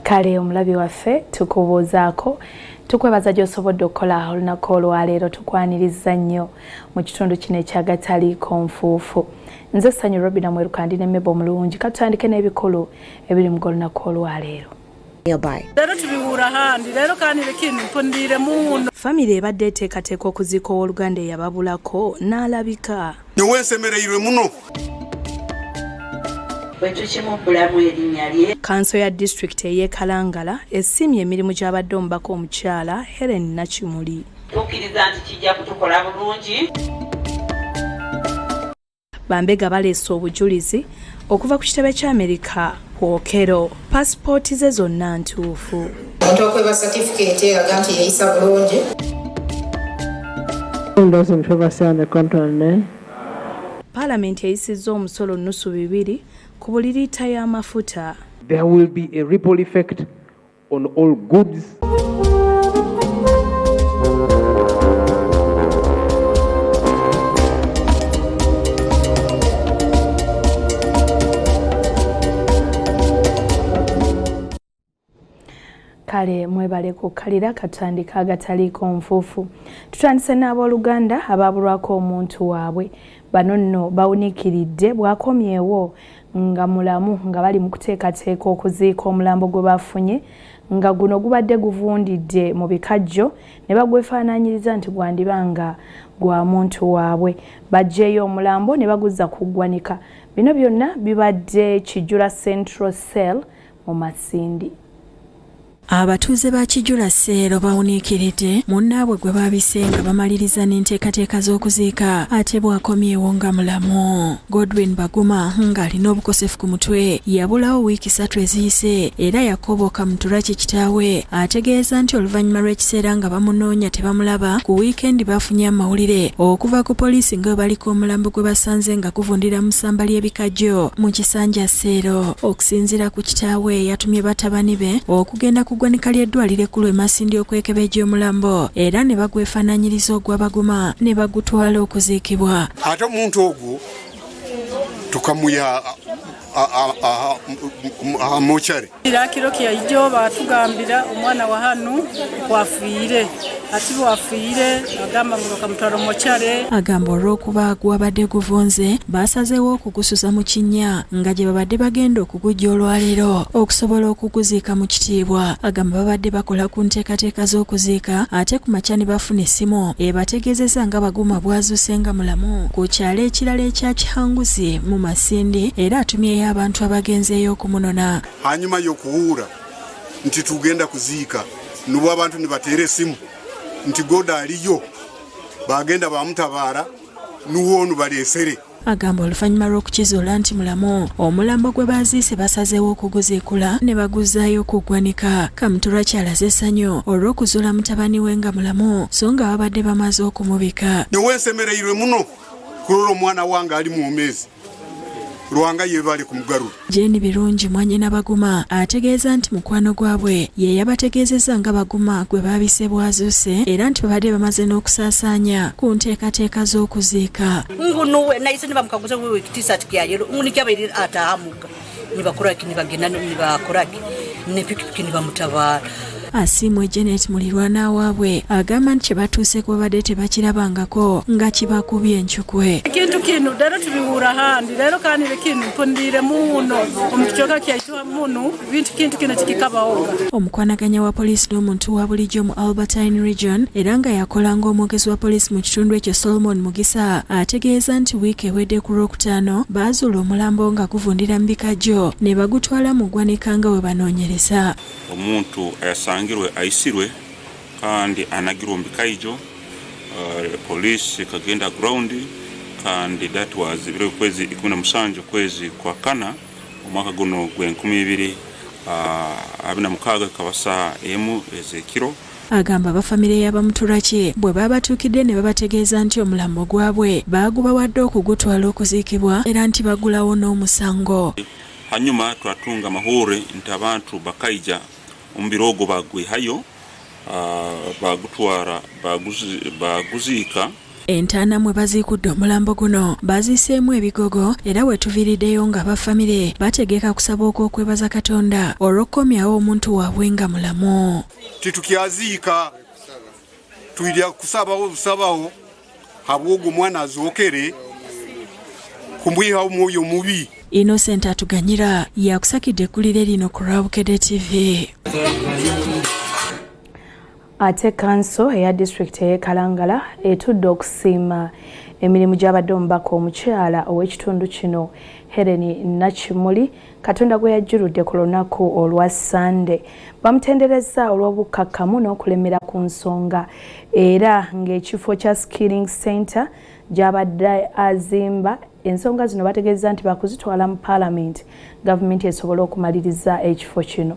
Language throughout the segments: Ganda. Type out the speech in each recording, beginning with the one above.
Kale omulabi waffe tukubuuzaako tukwebaza gy'osobodde okukola olunaku olwaleero tukwaniriza nnyo mu kitundu kino ekyagataliiko nfuufu. Nze Ssanyu Robina Mwerukandi ne Mebo Mulungi katutandike n'ebikulu ebiri mu olunaku olwaleero. Leero tubiwuura handi leero kanire kinu mpundire muno. Famire ebadde eteekateeka okuziika owooluganda eyababulako n'alabika. Nyowensemereirwe muno. Kanso ya district ey'e Kalangala esimye emirimu gy'abadde omubaka omukyala Helen Nakimuli. Tukkiriza nti kijja kutukola bulungi. Bambega baleese obujulizi okuva ku kitebe ky'Amerika Kwokero paasipooti ze zonna ntuufu. Omuntu okweba certificate eraga nti yeeyisa bulungi. Paalamenti eyisizza omusolo nnusu 2 ku buli liita y'amafuta. There will be a ripple effect on all goods. Kale mwebale kukkalira katandika agataliiko nfuufu. Tutandise n'abooluganda abaabulwako omuntu waabwe. Bano nno Bawuniikiridde bw'akomyewo nga mulamu nga bali mu kuteekateeka okuziika omulambo gwe bafunye nga guno gubadde guvundidde mu bikajjo ne bagwefaanaanyiriza nti gwandibanga gwa muntu waabwe. Baggyeeyo omulambo ne baguzza ku ggwanika. Bino byonna bibadde Kijula Central Cell mu Masindi. Abatuuze ba Kijula Seero Bawuniikiridde munnaabwe gwe babisenga bamaliriza n'enteekateeka z'okuziika ate bw'akomyewo nga mulamu. Godwin Baguma ng'alina obukosefu ku mutwe yabulawo wiiki 3 eziyise era yakoboka mutulaki kitaawe ategeeza nti oluvannyuma lw'ekiseera nga bamunoonya tebamulaba ku wiikendi bafunye amawulire okuva ku poliisi nga baliko omulambo gwe basanze nga guvundira mu ssamba ly'ebikajjo mu kisanja Seero. Okusinziira ku kitaawe yatumye batabani be okugenda gwanika ly'eddwaliro ekkulu e Masindi okwekebejja omulambo era ne bagwefaanaanyiriza ogwa Baguma ne bagutwala okuziikibwa. Ate omuntu ogwo tukamuya mochari. Kiro kyajjo batugambira omwana wa hanu kwafiire. Ati bwafiire agamba muloka mutwalo mochari. Agamba olw'okuba gwabadde guvunze basazeewo okugusuza mu kinnya nga gye babadde bagenda okugujja olwaleero okusobola okuguziika mu kitiibwa. Agamba babadde bakola ku nteekateeka z'okuziika ate ku makya ne bafuna essimu ebategeezeza nga Baguma bwazuuse nga mulamu ku kyalo ekirala ekya Kihanguzi mu Masindi era atumyeyo abantu abagenzeeyo okumunona. Hanyuma y'okuwuula nti tugenda kuziika nubwo abantu ne bateera essimu nti goda aliyo bagenda bamutabaala nuwonu baleesere. Agamba oluvannyuma lw'okukizuula nti mulamu omulambo gwe baziise basazeewo okuguziikula ne baguzaayo ku ggwanika. Kamutulwa kyalaze essanyu olw'okuzuula mutabani we nga mulamu so nga babadde bamaze okumubika. Nyowensemereirwe muno kulola omwana wange ali mu omezi Rwanga yebali ku mugarura. Jeni Birungi mwanyina Baguma ategeeza nti mukwano gwabwe ye yabategeezeza nga Baguma gwe babise bwazuuse era nti babadde bamaze n'okusaasaanya ku nteekateeka z'okuziika. Ngunuwe nayise ne bamukaguza we t-shirt kyayero nguni kyabaire atahamuka ne bakoraki ne bagenda ne bakoraki ne pikipiki ne bamutabaala. Asimwe Janet mulirwana waabwe agamba nti batuuse ku babadde tebakirabangako nga kibakubye enkyukwe. Ekintu kino leero tubiwuura handi leero kanire kinu mpundire muno omuntu kyoka kyayitibwa muno bintu kintu kino tikikabawo. Omukwanaganya wa poliisi n'omuntu wa bulijjo mu Albertine Region era nga yakolanga omwogezi wa poliisi mu kitundu ekyo Solomon Mugisa ategeeza nti wiiki ewedde ku Lwokutaano baazuula omulambo nga guvundira mu bikajjo ne bagutwala mu ggwanika nga we banoonyereza. Omuntu ayasangirwe ayisirwe kandi anagirwa mu bikajjo poliisi kagenda ground kandi that was kwezi 17 kwezi kwa kana omwaka guno gwe 2026 kabasa emu ezekiro. Agamba bafamire y'abamutulaki bwe babatuukidde ne babategeeza nti omulambo gwabwe baagubawadde okugutwala okuziikibwa era nti bagulawo n'omusango. Hanyuma twatunga mahore nti abantu bakaija omubirogo bagwe hayo bagutwara baguziika Entaana mwe baziikudde omulambo guno baziseemu ebigogo era wetuviiriddeyo nga bafamire bategeka kusaba okwokwebaza Katonda olw'okukomyawo omuntu waabwe nga mulamu. Titukyaziika tuirya kusabawo busabawo habw'ogwo omwana azookere kumwihawo omwoyo mubi. Innocent Atuganyira yakusakidde eggulire lino ku Bukedde TV. Ate kanso eya disitulikiti y'e Kalangala etudde okusiima emirimu gy'abadde omubaka omukyala ow'ekitundu kino Helen Nakimuli Katonda gwe yajjuludde ku lunaku olwa Sande. Bamutenderezza olw'obukkakkamu n'okulemera ku nsonga era ng'ekifo kya Skilling Center gy'abadde azimba ensonga zino bategeeza nti bakuzitwala mu Parliament gavumenti esobole okumaliriza ekifo kino.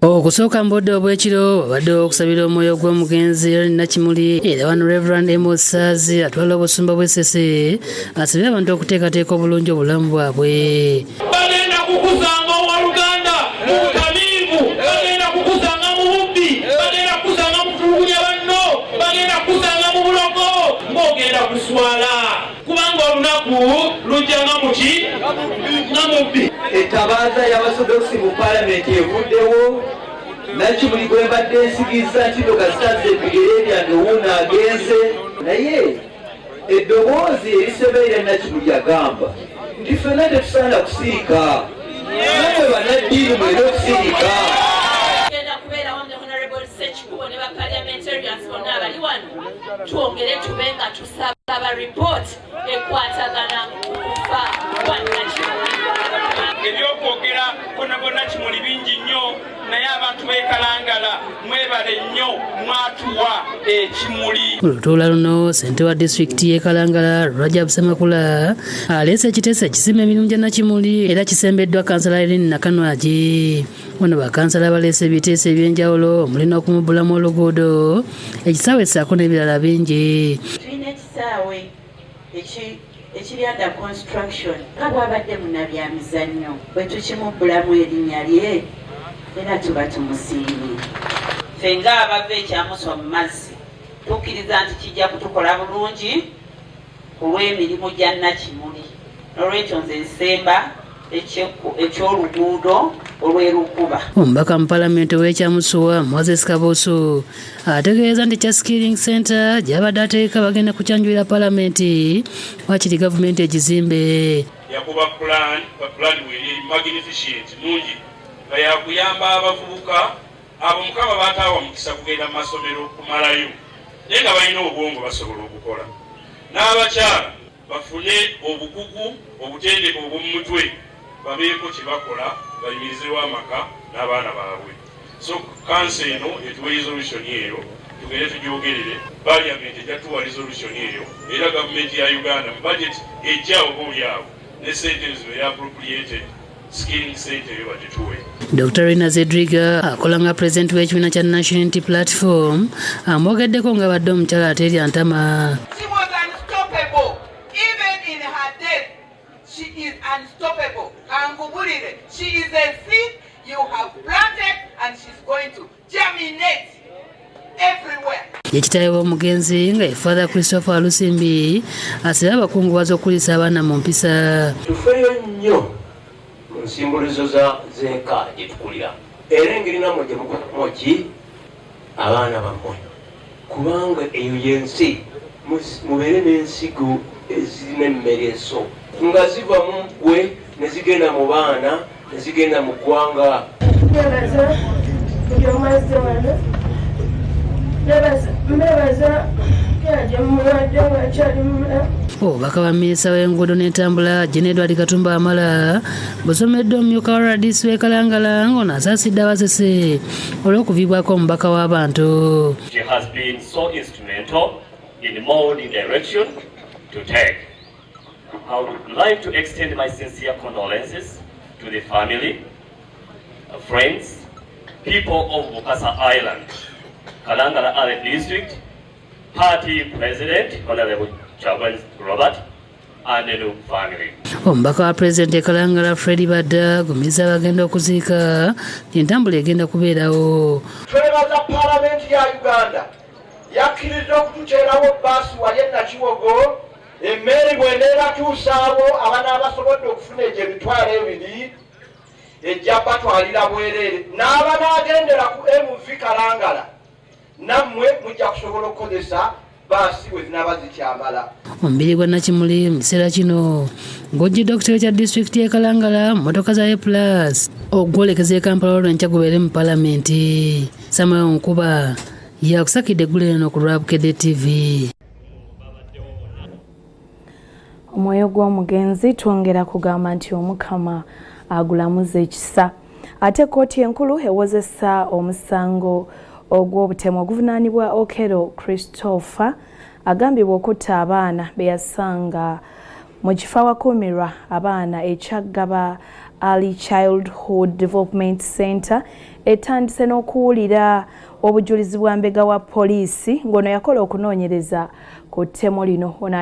Okusooka mbodde obwekiro badde okusabira omwoyo gw'omugenzi Nakimuli era wano Reverend Emosazi atwala obusumba bw'essese asabye abantu okuteekateeka obulungi obulamu bwabwe. Bagenda kukuzanga owaluganda mu butamiivu, bagenda kukuzanga mu bubbi, bagenda kukuzanga mu kulugunya banno, bagenda kukuzanga mu bulogo ng'ogenda kuswala kubanga olunaku lujjanga muki nga mubbi. Ettabaaza y'abasodoksi mu Paalamenti evuddewo. Nakimuli gwe mbadde nsigizza nti ndo kasitaze ebigere byange wuuno agenze naye eddoboozi eriseberera Nakimuli agamba nti ffenna tetusaana kusiika naye bannaddiini mulina okusiika. Genda kubeerawo ne Honorable Ssekikubo ne ba-parliamentarians bonna abali wano twongere tube nga tusaba ba-report ekwatagana ku kufa kwa Nakimuli. Ebyokwogera Honorable Nakimuli bingi nnyo naye abantu b'e Kalangala mwebale nnyo mwatuwa ekimuli. Olutuula luno ssente wa disitulikiti y'e Kalangala Rajab Semakula aleese ekiteeso ekisima emirimu gya Nakimuli era kisembeddwa kansala Irene Nakanwagi. Wano bakansala baleese ebiteeso eby'enjawulo omulina okumubbulamu oluguudo ekisaawe ssaako n'ebirala bingi. Tulina ekisaawe ekiri under construction nga bw'abadde munnabyamizannyo bwe tukimubbulamu erinnya lye era tuba tumusiimye. Ffe ng'abava ekyamuswa mu mazzi tukkiriza nti kijja kutukola bulungi ku lw'emirimu gya Nakimuli n'olwekyo nze nsemba eky'oluguudo olw'erukuba. Omubaka mu Paalamenti ow'ekyamusuwa Moses Kabuusu ategeeza nti kya Skilling Center gy'abadde ateeka bagenda kukyanjulira Paalamenti wakiri gavumenti egizimbe. Yakuba plan weri magnificent nungi nga yakuyamba abavubuka abo Mukama baataawa mukisa kugenda mu masomero kumalayo naye nga balina obwongo basobola okukola. N'abakyala bafune obukugu obutendeke obw'omutwe babeeko kye bakola bayimirizewo amaka n'abaana baabwe. So kansa eno etuwa resolution eyo tugende tugyogerere Parliament ejjatuwa resolution eyo era gavumenti ya Uganda mu budget ejja oboolyawo ne sente ezo appropriated Skilling Center eyo bagituwe. Dr. Rina Zedriga akola nga pulezidenti w'ekibiina kya National Unity Platform amwogeddeko nga badde omukyala ateerya ntama. She was unstoppable. Even in her death, she is unstoppable. Kangubulire, she is a seed you have planted and she's going to germinate everywhere. Yekitaawe w'omugenzi nga ye Father Christopher Lusimbi asabye abakungubazi okuliisa abaana mu mpisa. Tufeeyo nnyo mu nsimbuluzo z'eka gye tukulira era engeri nammwe gye mukomoki abaana bammwe kubanga eyo y'ensi mubeere n'ensigo ezirina emmere eso nga ziva mu ggwe ne zigenda mu baana ne zigenda mu ggwanga. Nebaza buli omu azze wano mbebaza yaje mumuwadde wakyali mulamu. Obubaka bwa minisita w'enguudo n'entambula Jane Edward Katumba Amala busomeddwa omumyuka wa RDC w'e Kalangala ng'ono asaasidde abasese olw'okuviibwako omubaka w'abantu. She has been so instrumental in molding direction to take. I would like to extend my sincere condolences to the family, friends, people of Bukasa Island, Kalangala Island District, Party President, Honorable Chabans Robert, and the family. Omubaka wa Pulezidenti e Kalangala Freddy Badda agumizza abagenda okuziika entambula egenda kubeerawo. Twebaza Paalamenti ya Uganda yakkiriza okututeerawo bbaasi wali Nakiwogo emmere bw'eneera tuusaawo abanaabasobodde okufuna egyo emitwalo 2 ejja batwalira bwereere n'aba n'agendera ku MV Kalangala nammwe mujja kusobola okukozesa bbaasi bwe zinaaba zikyamala. Omubiri gwa Nakimuli mu kiseera kino ng'ojjidde ku kitebe kya disitulikiti y'e Kalangala mmotoka za A+ ogwolekeza e Kampala olw'enkya gubeere mu palamenti. Samuel Nkuba yakusakidde eggulu eno ku lwa Bukedde TV. Omwoyo gw'omugenzi twongera kugamba nti Omukama agulamuza ekisa. Ate kkooti enkulu ewozesa omusango ogw'obutemu oguvunaanibwa Okero Christopher agambibwa okutta abaana be yasanga mu kifo awakuumirwa abaana ekyagaba Early Childhood Development Center etandise n'okuwulira obujulizi bwa mbega wa poliisi ng'ono yakola okunoonyereza ku ttemu lino. Ono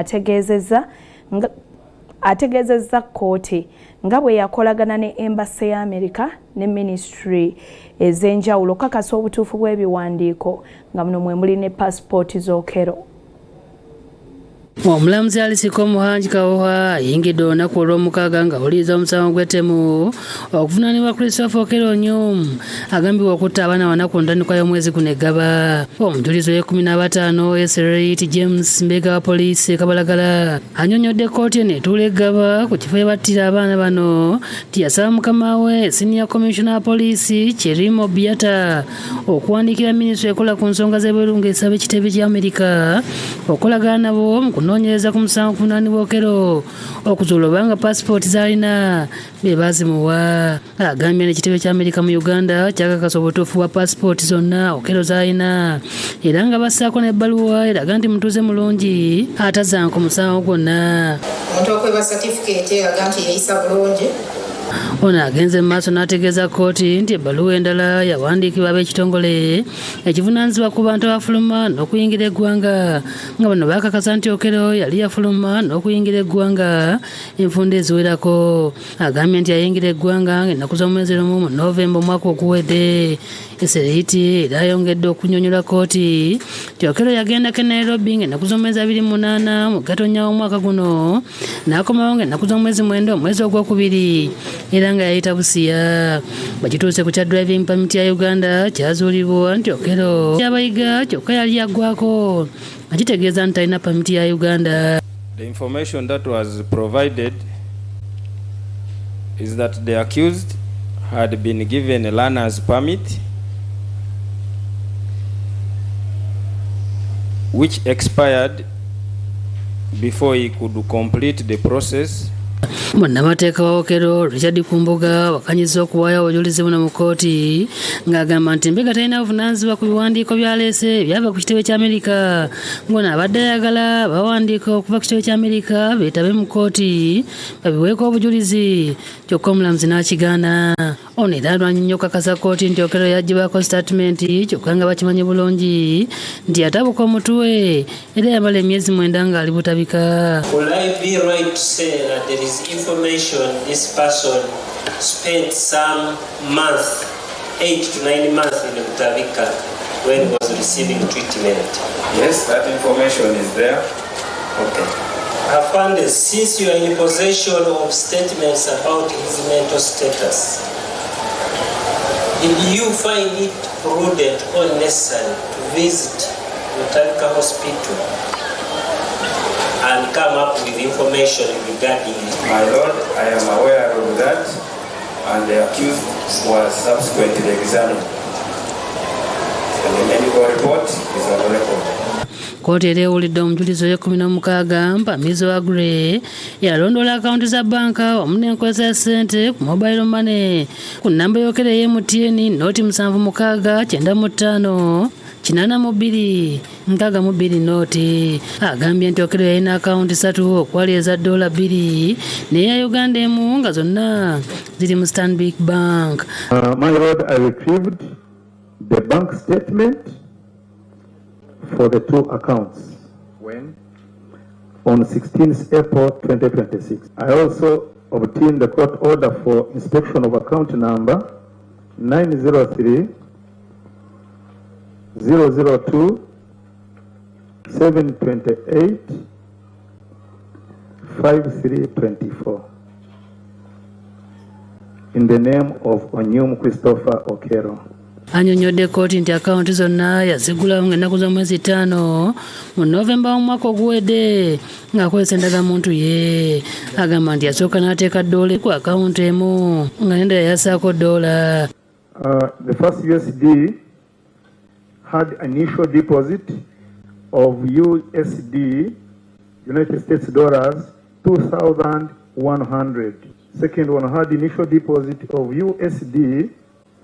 ategeezezza kkooti nga bwe yakolagana ne Embassy ya America ne Ministry ez'enjawulo kakasa obutuufu bw'ebiwandiiko nga muno mwe muli ne passport z'Okero. Omulamuzi alisiko Muhanji Kawoha ayingidde olunaku olw'omukaaga ng'awuliriza omusango gw'ettemu okuvunaanibwa Christopher Okero Nyum agambibwa okutta abaana 4 ku ntandikwa y'omwezi guno Eggaba. Omujulizi we-15 Eseret James Mbega wa poliisi Kabalagala annyonnyodde kkooti eno etuula Eggaba ku kifo ebattira abaana bano nti yasaba mukama we Senior Commissioner wa poliisi Cherimo Biata okuwandiikira minisitule ekola ku nsonga z'ebweru ng'esaba ekitebe kya Amerika okolagana nabo mu kunoonyereza ku musango kuvunaanibwa Okero okuzuula obanga passport z'alina be baazimuwa. Agambye n'ekitebe kya Amerika mu Uganda kyakakasa obutuufu bwa passport zonna Okero z'alina era nga bassaako n'ebbaluwa eraga nti mutuuze mulungi atazanka omusango gwonna. Omuntu okweba certificate eraga nti yeeyisa bulungi. Ono agenze mu maaso n'ategeeza kkooti nti ebbaluwa endala yawandiikibwa ab'ekitongole ekivunaanyizibwa ku bantu abafuluma n'okuyingira eggwanga nga bano baakakasa nti Okero yali yafuluma n'okuyingira eggwanga enfunda eziwerako. Agambye nti yayingira eggwanga ng'ennaku z'omwezi lumu mu Novemba omwaka oguwedde. Eseriti era ayongedde okunnyonnyola kkooti nti Okero yagendako e Nairobi ng'ennaku z'omwezi 28 mu Gatonnya w'omwaka guno n'akomawo ng'ennaku z'omwezi 9 omwezi ogwokubiri era nga yayita Busia. Bakituuse ku kya driving permit ya Uganda kyazuulibwa nti Okero yabayiga kyokka yali yaggwako akitegeeza nti talina permit ya Uganda. The information that was provided is that the accused had been given a learner's permit which expired before he could complete the process. Munnamateeka wa Okero Richard Kumbuga wakanyiza okuwaayo obujulizi buno mu kkooti ng'agamba nti Mbega talina buvunaanyizibwa ku biwandiiko by'aleese byava ku kitebe kya Amerika ng'ono abadde ayagala bawandiika okuva ku kitebe kya Amerika beetabe mu kkooti babiweeko obujulizi kyokka omulamuzi n'akigaana. Ono era alwanye nnyo okukakasa kkooti nti Okero yaggyibwako statement kyokka nga bakimanyi bulungi nti yatabuka omutwe era yamala emyezi 9 ng'ali butabika. Will I be right to say that there is information this person spent some month, 8 to 9 months in Butabika when he was receiving treatment? Yes, that information is there. Okay. I found that since you are in possession of statements about his mental status, did you find it prudent or necessary to visit Butabika Hospital and come up with information regarding it? My Lord, I am aware of that, and the accused was subsequently examined. And the medical report is on record. Kkooti era ewulidde omujulizi we-16 Mpamizo Agre yalondoola akawunti za banka wamu n'enkozesa ya ssente ku mobile money ku nnamba y'Okero MTN nooti 7695 82 62 nooti. Agambye nti Okero yalina akawunti 3 okwali eza $2 n'eya Uganda emu nga zonna ziri mu Stanbic Bank. My Lord, I retrieved the bank statement for the 2 accounts. When? On 16th April 2026. I also obtained the court order for inspection of account number 903 002 728 5324 in the name of Onyum Christopher Okero. Annyonnyodde kkooti nti akawunti zonna yazigulawo ng'ennaku z'omwezi 5 mu Novemba w'omwaka oguwedde ng'akozesa endagamuntu ye. Agamba nti yasooka n'ateeka $1 ku akawunti emu nga n'endala yasaako $1. The first USD had initial deposit of USD, United States dollars, 2,100. Second one had initial deposit of USD,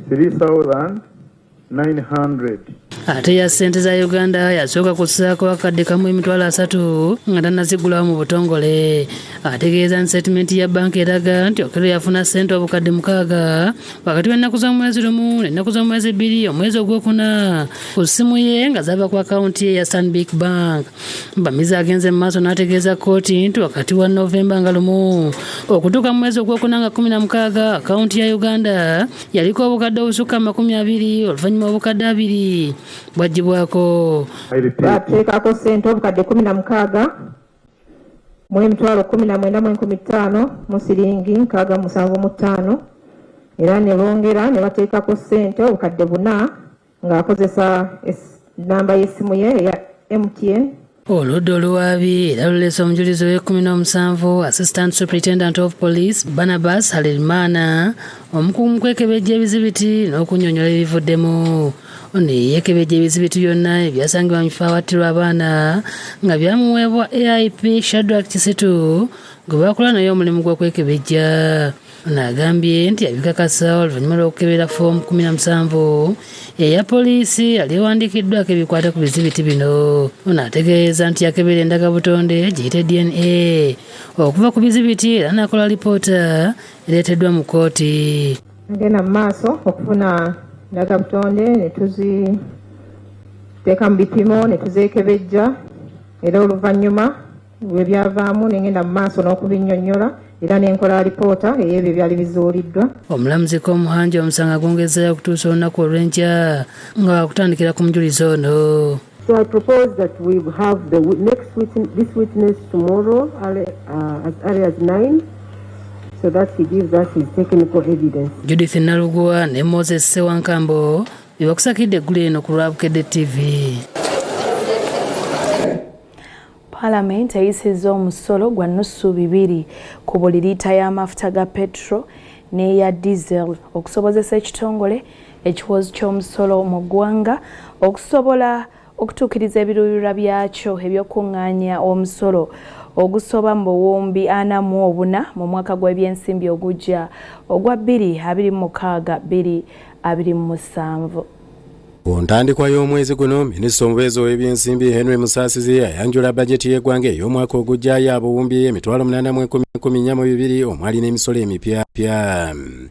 3,900. Ate ya ssente za Uganda yasooka kussaako akadde kamu $3,000 nga tannazigulawo mu butongole. Ategeeza nti settlement ya banka eraga nti Okero yafuna ssente obukadde 6 wakati w'ennaku z'omwezi 1 n'ennaku z'omwezi 2 omwezi ogwokuna ku ssimu ye nga zava ku akawunti ye ya Stanbic Bank. Mbamizi agenze mu maaso n'ategeeza kkooti nti wakati wa Novemba nga 1 okutuuka mu mwezi ogwokuna nga 16 akawunti ya Uganda yaliko obukadde obusukka 20 oluvannyuma obukadde 2 bwagibwako. Bateekako ssente obukadde 16 mu emitwalo 19,150 mu siringi 675 era ne bongera ne bateekako ssente obukadde 4 ng'akozesa namba y'essimu ye eya MTN. Oludda oluwaabi era luleese omujulizi we-17 Assistant Superintendent of Police Barnabas Harerimana omukugu mu kwekebejja ebizibiti n'okunnyonnyola ebivuddemu. Ono yeekebejja ebizibiti byonna ebyasangibwa mu kifo awattirwa abaana nga byamuweebwa AIP Shadrack Kisitu gwe bakola naye omulimu gw'okwekebejja. Ono agambye nti yabikakasa oluvannyuma lw'okukebera foomu 17 eya poliisi yali ewandiikiddwako ebikwata ku bizibiti bino. Ono ategeeza nti yakebera endagabutonde giyite DNA okuva ku bizibiti era n'akola alipoota ereeteddwa mu kkooti. Agenda mu maaso okufuna endagabutonde ne tuziteeka mu bipimo ne tuzeekebejja era oluvannyuma bwe byavaamu n'engenda mu maaso n'okubinnyonnyola era n'enkola alipoota ey'ebyo byali bizuuliddwa. Omulamuzi Omuhanja omusango gwongezeeyo okutuusa olunaku olw'enkya nga wakutandikira ku mujulizi ono. So I propose that we have this witness tomorrow as early as 9 so that he gives us his technical evidence. Judith Nalugwa ne Moses Sewankambo bebakusakidde eggulu eno ku lwa Bukedde TV. Parliament eyisizza omusolo gwa nnusu 2 ku buli liita y'amafuta ga petro n'eya diesel okusobozesa ekitongole ekiwozi ky'omusolo mu ggwanga okusobola okutuukiriza ebiruubirirwa byakyo eby'okuŋŋaanya omusolo ogusoba mu buwumbi 44 mu mwaka gw'ebyensimbi ogujja ogwa 2026-2027. Ku ntandikwa y'omwezi guno, Minisita omubeezi w'ebyensimbi Henry Musaasizi ayanjula bajeti y'eggwanga ey'omwaka ogujja y'abuwumbi $8,412 omwali n'emisolo emipya.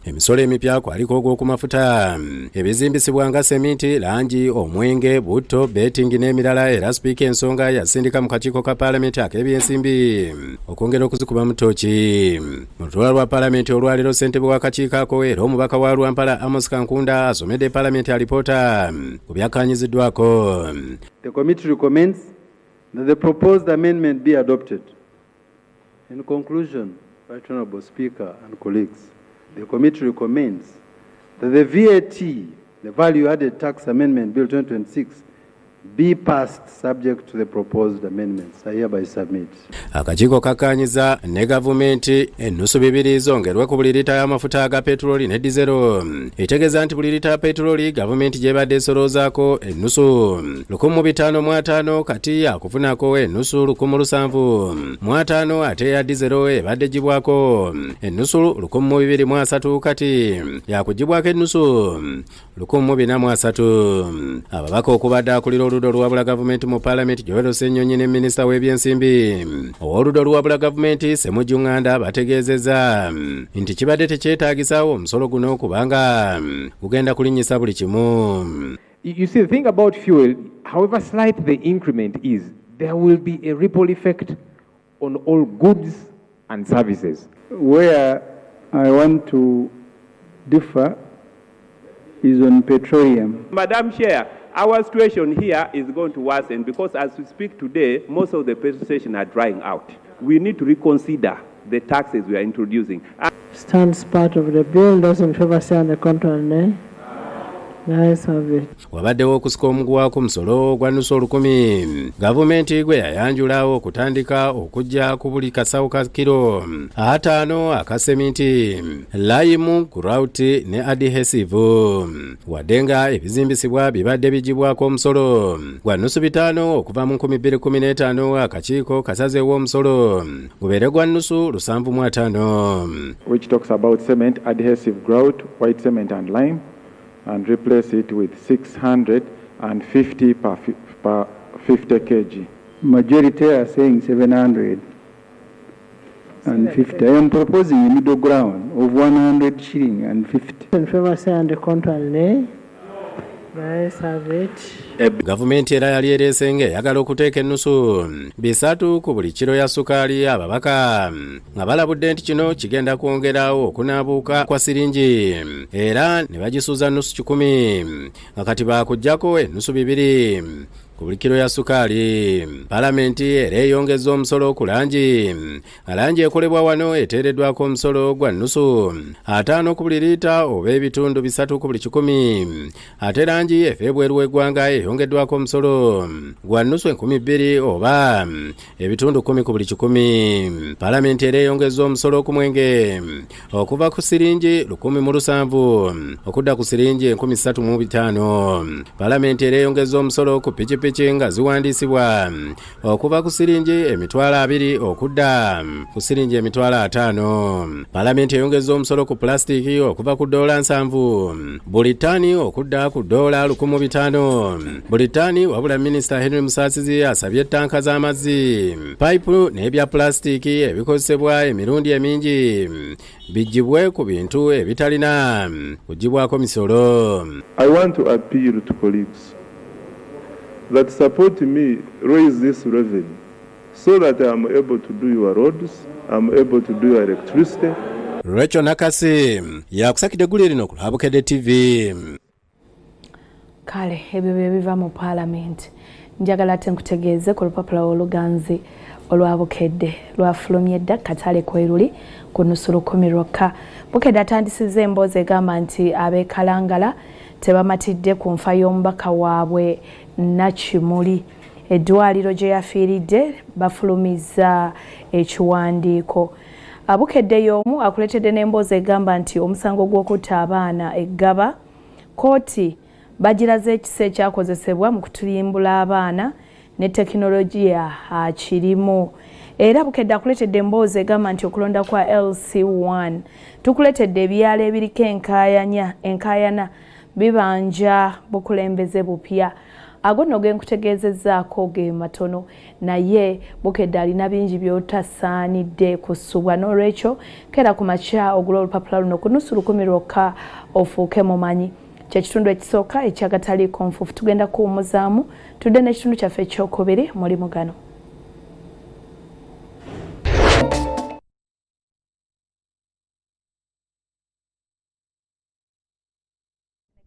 Emisolo emipya kwaliko ogw'okumafuta, ebizimbisibwa nga seminti, langi, omwenge, butto, betting n'emirala. Era sipiika ensonga yasindika mu kakiiko ka Paalamenti ak'ebyensimbi okwongera okuzikuba mu ttooki. Mu lutuula lwa Paalamenti olwaleero ssentebe w'akakiiko ako era omubaka wa Lwampala Amos Kankunda asomedde Paalamenti alipoota ku byakkaanyiziddwako. The committee recommends that the proposed amendment be adopted. In conclusion, Right Honourable Speaker and colleagues, the committee recommends that the VAT, the Value Added Tax Amendment Bill 2026, be passed subject to the proposed amendments. I hereby submit. Akakiiko kakkaanyiza ne gavumenti ennusu 2 zongerwe ku buli liita y'amafuta aga petroli ne dizero. Etegeeza nti buli liita ya petroli gavumenti gy'ebadde esoloozaako ennusu 1,505 kati akufunako ennusu 1,705 ate ya dizero ebadde gibwako ennusu 1,203 kati yakugibwako ennusu 1,403. Ababaka okubadde akulira oludda oluwabula gavumenti mu Paalamenti Joel Ssennyonyi ne Minisita w'ebyensimbi ow'oludda oluwabula gavumenti Ssemujju Nganda bategeezezza nti kibadde tekyetaagisa omusolo guno kubanga gugenda kulinnyisa buli kimu. You see, the thing about fuel, however slight the increment is, there will be a ripple effect on all goods and services. Where I want to differ is on petroleum. Madam Chair, our situation here is going to worsen because as we speak today, most of the petrol stations are drying out. We need to reconsider the taxes we are introducing. Stands part of the bill. Those in favor say on the contrary, nay. Nice have it. Wabaddewo okusika omuguwa ku musolo gwa nnusu olukumi. Gavumenti gwe yayanjulawo okutandika okujja ku buli kasawo ka kiro 5 aka seminti, lime, grout ne adhesive. Wadde nga ebizimbisibwa bibadde bigibwako omusolo gwa nnusu 5 okuva mu 2015 akakiiko kasazeewo omusolo gubeere gwa nnusu 75. Which talks about cement, adhesive, grout, white cement and lime, and replace it with 650 per 50 kg. Majority are saying 750. I am proposing a middle ground of 100 shilling and 50. In favor say on the contrary, nay. Nice have it. Gavumenti era yali ereese ng'eyagala okuteeka ennusu 3 ku buli kiro ya sukaali ababaka nga balabudde nti kino kigenda kwongerawo okunaabuuka kwa siringi era ne bagisuuza nnusu 100 nga kati baakuggyako ennusu 2 ku buli kiro ya sukaali. Palamenti era eyongezza omusolo ku langi. Langi ekolebwa wano eteereddwako omusolo gwa nnusu 5 ku buli liita oba ebitundu 3 ku buli 100. Ate langi eva ebweru w'eggwanga eyongeddwako omusolo gwa nnusu 2,000 oba ebitundu 10 ku buli 100. Palamenti era eyongezza omusolo ku mwenge okuva ku siringi 1,700 okudda ku siringi 3,500. Palamenti era eyongezza omusolo ku pikipiki nga ziwandiisibwa okuva ku siringi 2,000 okudda ku siringi 5,000. Palamenti eyongezza omusolo ku plastic okuva ku $7 buli ttaani okudda ku $1,500 buli ttaani, wabula Minisita Henry Musaasizi asabye ettanka z'amazzi, payipu n'ebya plastic ebikozesebwa emirundi emingi bijjibwe ku bintu ebitalina kugibwako misolo. I want to appeal to colleagues that support me raise this revenue so that I am able to do your roads, I am able to do your electricity. Rachel Nakasi yakusakidde eggulu lino ku Bukedde TV. Kale ebyo bye biva mu Parliament. Njagala ate nkutegeeze ku lupapula oluganzi olwa Bukedde lwafulumye dda katale kweruli ku nnusu 10 lwokka. Bukedde atandisizza emboozi egamba nti ab'ekalangala tebamatidde ku nfa y'omubaka waabwe Nakimuli. Eddwaliro gye yafiiridde bafulumizza ekiwandiiko. Bukedde y'omu akuleetedde n'emboozi egamba nti omusango gw'okutta abaana eggaba kooti bagiraze ekisa ekyakozesebwa mu kutulimbula abaana ne tekinologiya akirimu. Era Bukedde akuleetedde emboozi egamba nti okulonda kwa LC1 tukuleetedde ebyalo ebiriko enkaayana bibanja bukulembeze bupya. Ago nno ge nkutegeezezzaako ge matono naye Bukedde alina bingi by'otasaanidde kussubwa, n'olwekyo kera ku makya ogula olupapula luno ku nnusu 10 lwokka ofuuke mumanyi. Kyekitundu ekisooka ekyagataliiko nfuufu tugenda kuwummuzaamu tudde n'ekitundu kyaffe ekyokubiri mulimu gano.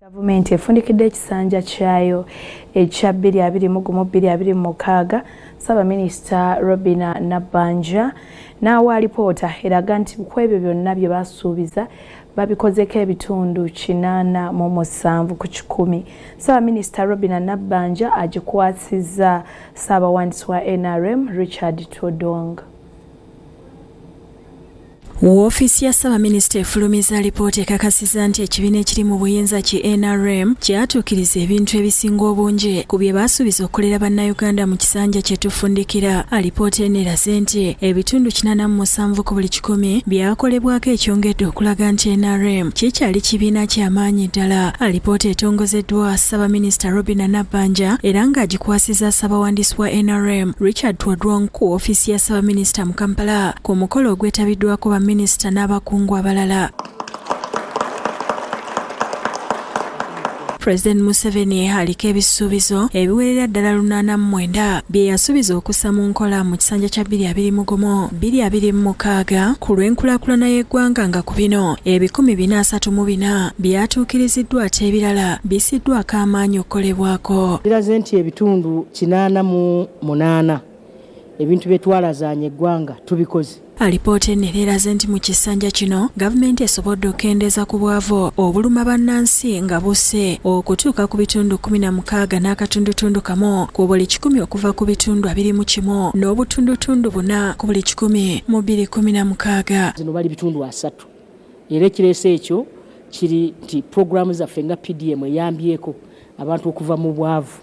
Gavumenti efundikidde ekisanja kyayo ekya 2021-2026. Ssaabaminisita Robin Nabbanja n'awa alipoota eraga nti ku ebyo byonna bye basuubiza babikozeko ebitundu 87 ku 100. Ssaabaminisita Robin Nabbanja agikwasizza Ssaabawandiisi wa NRM Richard Todong. Woofiisi ya Ssaabaminisita efulumiza alipoota ekakasiza nti ekibiina ekiri mu buyinza ki NRM kyatuukiriza ebintu ebisinga obungi ku bye baasuubiza okukolera bannayuganda mu kisanja kye tufundikira. Alipoota eno eraze nti ebitundu 87 ku buli 100 byakolebwako ekyongedde okulaga nti NRM kikyali kibiina ky'amaanyi ddala. Alipoota etongozeddwa Ssaabaminisita Robin Nabbanja era ng'agikwasiza Ssaabawandiisi wa NRM Richard Todong ku woofiisi ya Ssaabaminisita mu Kampala ku mukolo ogwetabiddwako Minisita n'abakungu abalala. President Museveni aliko ebisuubizo ebiwerera ddala 89 bye yasuubiza okussa mu nkola mu kisanja kya 2025-2026 ku lw'enkulaakulana y'eggwanga nga ku bino 434 byatuukiriziddwa ate ebirala bisiddwako amaanyi okukolebwako. Biraze nti ebitundu 88 ebintu bye twalazaanya eggwanga tubikoze. Alipoota ennere eraze nti mu kisanja kino gavumenti esobodde okukendeeza ku bwavu obuluma bannansi nga busse okutuuka ku bitundu 16 n'akatundutundu kamu ku buli 100 okuva ku bitundu 21 n'obutundutundu 4 ku buli 100 mu 2016. Zino bali bitundu 3 era ekireese ekyo kiri nti puroguramu zaffe nga PDM eyambyeko abantu okuva mu bwavu.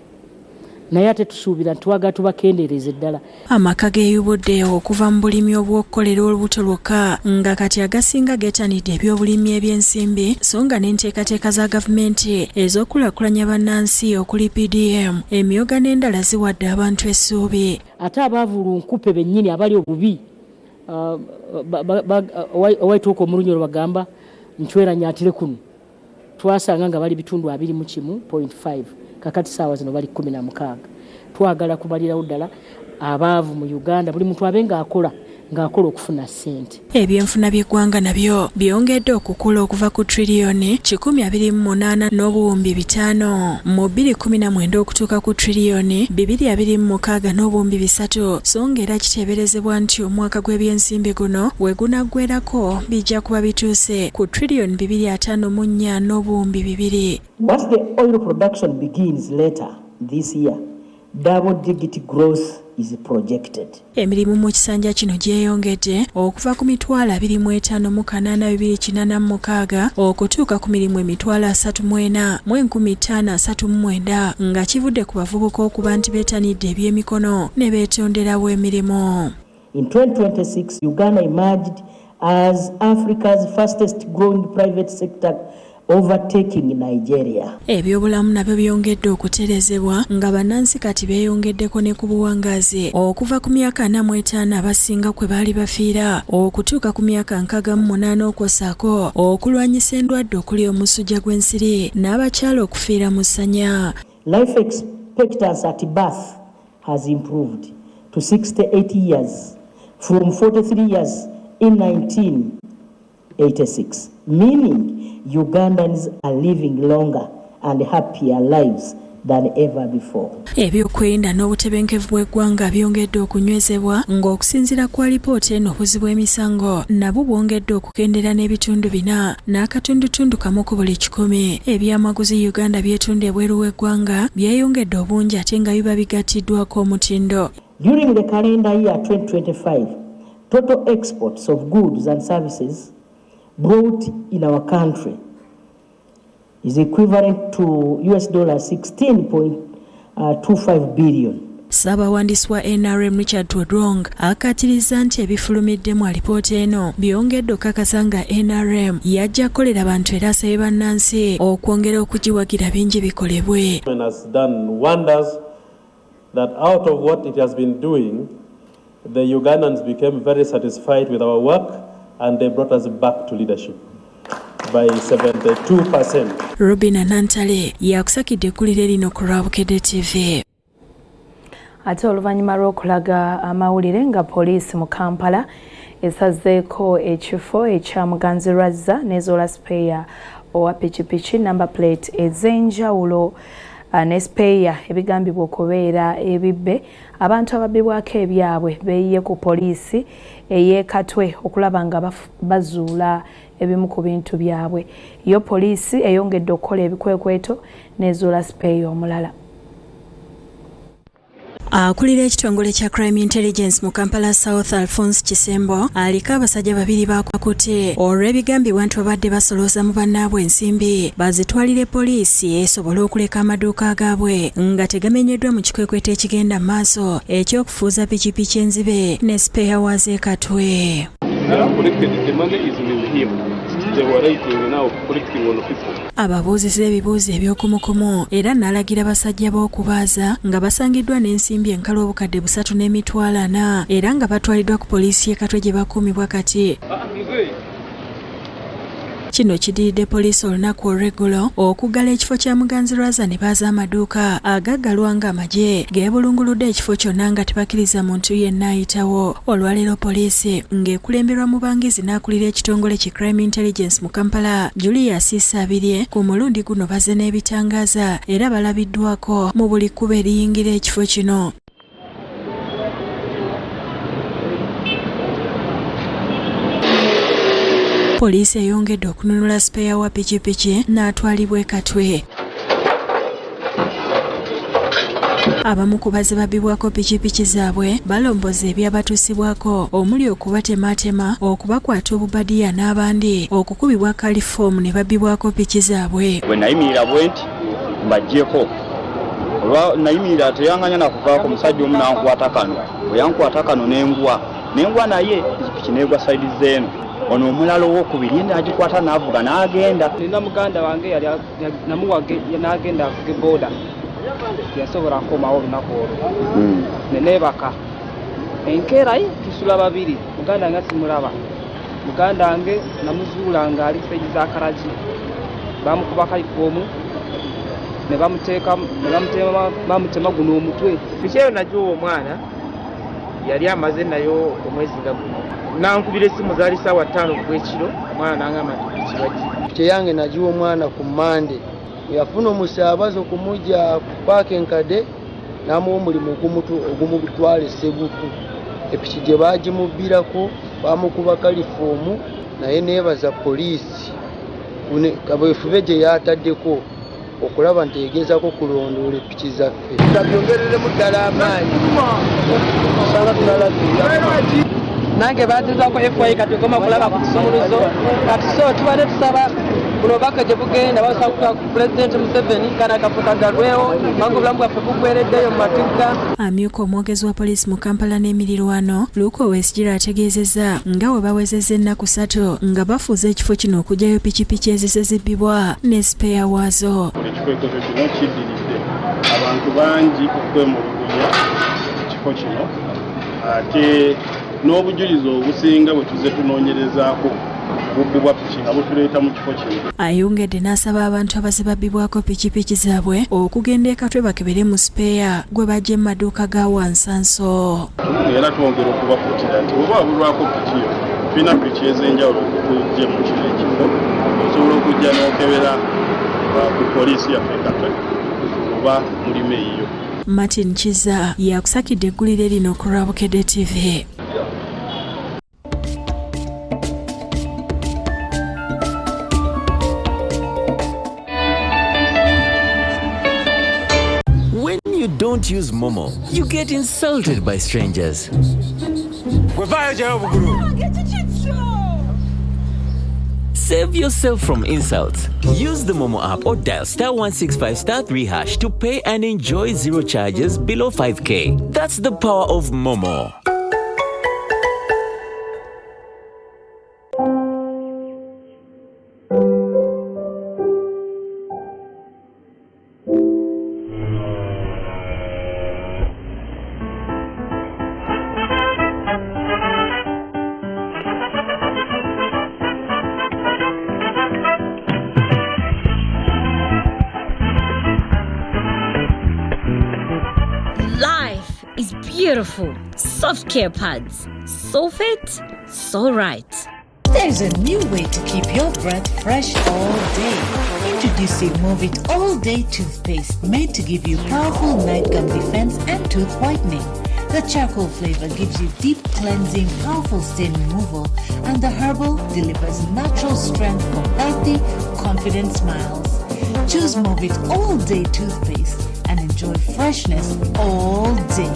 Naye ate tusuubira twagala tubakendeereze ddala. Amaka geeyubudde okuva mu bulimi obw'okukolera olubuto lwokka nga kati agasinga geetanidde eby'obulimi eby'ensimbi so nga n'enteekateeka za gavumenti ez'okulaakulanya bannansi okuli PDM emyoga n'endala ziwadde abantu essuubi. Ate abaavulunkupe bennyini abali obubi owaituuka omulunyolo bagamba ncweranyatire kuno twasanga nga bali bitundu 21.5 kakati saawa zino bali 16. Twagala kubalirawo ddala abaavu mu Uganda buli muntu abenga akola okufuna ssente. Ebyenfuna by'eggwanga nabyo byongedde okukula okuva ku triliyoni 128 n'obuwumbi 5 mu 2019 okutuuka ku triliyoni 226 n'obuwumbi 3 so ng'era kiteeberezebwa nti omwaka gw'ebyensimbi guno we gunaggwerako bijja kuba bituuse ku triliyoni 254 n'obuwumbi 2. Once the oil production begins later this year, double-digit growth is projected. Emirimu mu kisanja kino gyeyongedde okuva ku mitwalo 25,286 okutuuka ku mirimu emitwalo 34,539 nga kivudde ku bavubuka okuba nti beetanidde ebyemikono ne beetonderawo emirimu. In 2026, Uganda emerged as Africa's fastest growing private sector, overtaking Nigeria. Ebyobulamu nabyo byongedde okuterezebwa nga bannansi kati beeyongeddeko ne ku buwangazi okuva ku myaka 45 abasinga kwe baali bafiira okutuuka ku myaka 68 okwosaako okulwanyisa endwadde okuli omusujja gw'ensiri n'abakyala okufiira mu ssanya. Life expectancy at birth has improved to 68 years from 43 years in 1986, meaning Ugandans are living longer and happier lives than ever before. Ebyokwerinda n'obutebenkevu bw'eggwanga byongedde okunywezebwa ng'okusinziira ku alipoota eno obuzibu bw'emisango nabwo bwongedde okukendera n'ebitundu 4 n'akatundutundu kamu ku buli 100. Ebyamaguzi Uganda byetunda ebweru w'eggwanga byeyongedde obungi ate nga biba bigattiddwako omutindo. During the calendar year 2025, total exports of goods and services brought in our country is equivalent to $16.25 billion. Ssaabawandiisi wa NRM Richard Todrong akatiriza nti ebifulumidde mu alipoota eno byongedde okukakasa nga NRM yajja kukolera abantu era asabye bannansi okwongera okugiwagira bingi bikolebwe. Has done wonders that out of what it has been doing, the Ugandans became very satisfied with our work and they brought us back to leadership by 72%. Robina Nantale yakusakidde eggulire lino ku Bukedde TV. Ate oluvannyuma lw'okulaga amawulire nga poliisi mu Kampala esazeeko ekifo ekya Muganzirwazza n'Ezola Speya owa pikipiki number plate ez'enjawulo ne speya ebigambibwa okubeera ebibbe abantu ababbibwako ebyabwe beeyiye ku poliisi ey'Ekatwe okulaba nga bazuula ebimu ku bintu byabwe. Yo poliisi eyongedde okukola ebikwekweto n'Ezola Speya omulala. Akulira ekitongole kya Crime Intelligence mu Kampala South Alphonse Kisembo aliko abasajja babiri bakwakute olw'ebigambibwa nti babadde basolooza mu bannaabwe ensimbi bazitwalire poliisi esobole okuleka amaduuka gaabwe nga tegamenyeddwa mu kikwekweto ekigenda mu maaso eky'okufuuza pikipiki enzibe ne speya waz'Ekatwe. Ababuuziza ebibuuzo eby'okumukumu era n'alagira abasajja b'okubaaza nga basangiddwa n'ensimbi enkalo obukadde 3.40 era nga batwaliddwa ku poliisi y'e Katwe gye bakuumibwa kati. Kino kidiridde poliisi olunaku olw'eggulo okuggala ekifo kya Muganzi Lwaza ne baaza amaduuka agaggalwa ng'amagye geebulunguludde ekifo kyonna nga tebakkiriza muntu yenna ayitawo. Olwaleero poliisi ng'ekulemberwa mubangizi n'akulira ekitongole ki Crime Intelligence mu Kampala Julius Sabirye ku mulundi guno bazze n'ebitangaaza era balabiddwako mu buli kkubo eriyingira ekifo kino. Poliisi eyongedde okununula sipeya wa pikipiki n'atwalibwa e Katwe. Abamu ku bazze babbibwako pikipiki zaabwe balomboza ebyabatuusibwako omuli okubatematema, okubakwata obubadiya n'abandi okukubibwa kalifoomu ne babbibwako piki zaabwe. Bwe nayimirira bwe nti mbaggyeko olwa nayimirira teyaŋŋanya nakuvaako omusajja omu n'ankwata kano. Bwe yankwata kano n'engwa naye pikipiki n'egwa sayidi z'eno. Ono omulala owokubiri n'agikwata n'avuga n'agenda. Nina muganda wange yali namuwage n'agenda avuga eboda yasobola kukomawo olunaku olwo neneebaka enkeerayi tusula babiri. Muganda wange simulaba. Muganda wange namuzuula ng'ali feegi za Karagi bamukuba kalifoomu ne bamutema guno omutwe. Biki eyo nagiwa omwana yali amaze nayo omwezi nga guno. Nankubira essimu zaali ssaawa 5 gw'ekiro omwana n'angamba nti kibaki. Teyange nagiwa omwana ku Mande yafuna omusaabazi okumujja ku paaka enkadde n'amuwa omulimu ogumutwala Ssebutu. Epiki gye baagimubbirako baamukuba kalifoomu naye neebaza poliisi kabeefube gye yaataddeko okulaba nti egezaako kulondoola epiki zaffe. Byongereremu ddala amaanyi osanga tunalagira nange bazizaako FY kati ogoma kulaba ku kisumuluzo kati so tubadde tusaba buno baka gye bugenda basaba Pulezidenti Museveni kana kafukagalwewo mangu obulamu bwaffe bugwereddeyo mu matigga. Amyuka omwogezi wa poliisi mu Kampala n'emirirwano Luko Wesigira ategeezezza nga bwe bawezezza ennaku 3 nga bafuuza ekifo kino okugyayo pikipiki ezizibbibwa ne sipeya waazo. Ekifo kino kiddiridde abantu bangi okwemulugunya ekifo kino ate n'obujulizi obusinga bwe tuze tunoonyerezaako bubbibwa piki nga butuleeta mu kifo kino. Ayongedde n'asaba abantu abazze babbibwako pikipiki zaabwe okugenda e Katwe bakebere mu sipeya gwe bajja mu maduuka ga Wansanso. Era twongera okubakuutira nti oba wabulwako piki yo tulina piki ez'enjawulo okujje mu kino ekifo osobola okujja n'okebera ku poliisi yaffe Katwe oba mulimu eyiyo. Martin Kiza yakusakidde eggulire lino ku lwa Bukedde TV. You don't use Momo, you get insulted by strangers. Save yourself from insults. Use the Momo app or dial *165*3# to pay and enjoy zero charges below 5K. That's the power of Momo. Beautiful, soft care pads. So fit, so right. There's a new way to keep your breath fresh all day. Introducing Move It All Day toothpaste, made to give you powerful night gum defense and tooth whitening. The charcoal flavor gives you deep cleansing, powerful stain removal, and the herbal delivers natural strength for healthy, confident smiles. Choose Move It All Day toothpaste and enjoy freshness all day.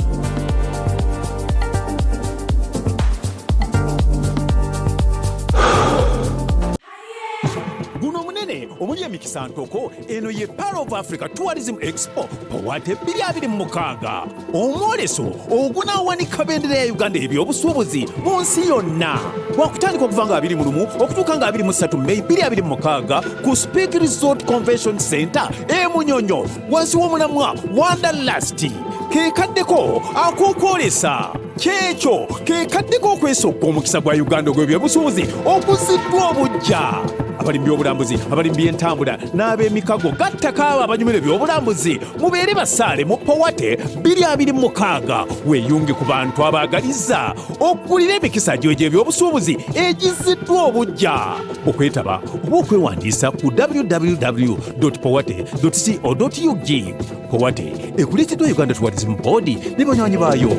omuli emikisa ntoko eno ye Pearl of Africa Tourism Expo powate 2026 omwoleso ogunaawanika bendera ya Uganda ebyobusuubuzi mu nsi yonna wakutandika okuva nga 21 okutuuka nga 23 May 2026 ku Speak Resort Convention Center Munyonyo wansi w'omulamwa Wanderlust kekaddeko akokwolesa kyekyo ke kaddeko okwesokka omukisa gwa Uganda ogw'ebyobusuubuzi okuziddwa obujja. Abalimi b'obulambuzi, abalimi b'entambula n'ab'emikago gattaka abo abanyumira ebyobulambuzi mubeere basaale mu Powate 226 weeyunge ku bantu abaagaliza okugulira emikisa gyo egy'ebyobusuubuzi egiziddwa obujja. Okwetaba oba okwewandiisa ku www.powate.co.ug. Powate ekuleeteddwa Uganda Tourism Board ne banywanyi baayo.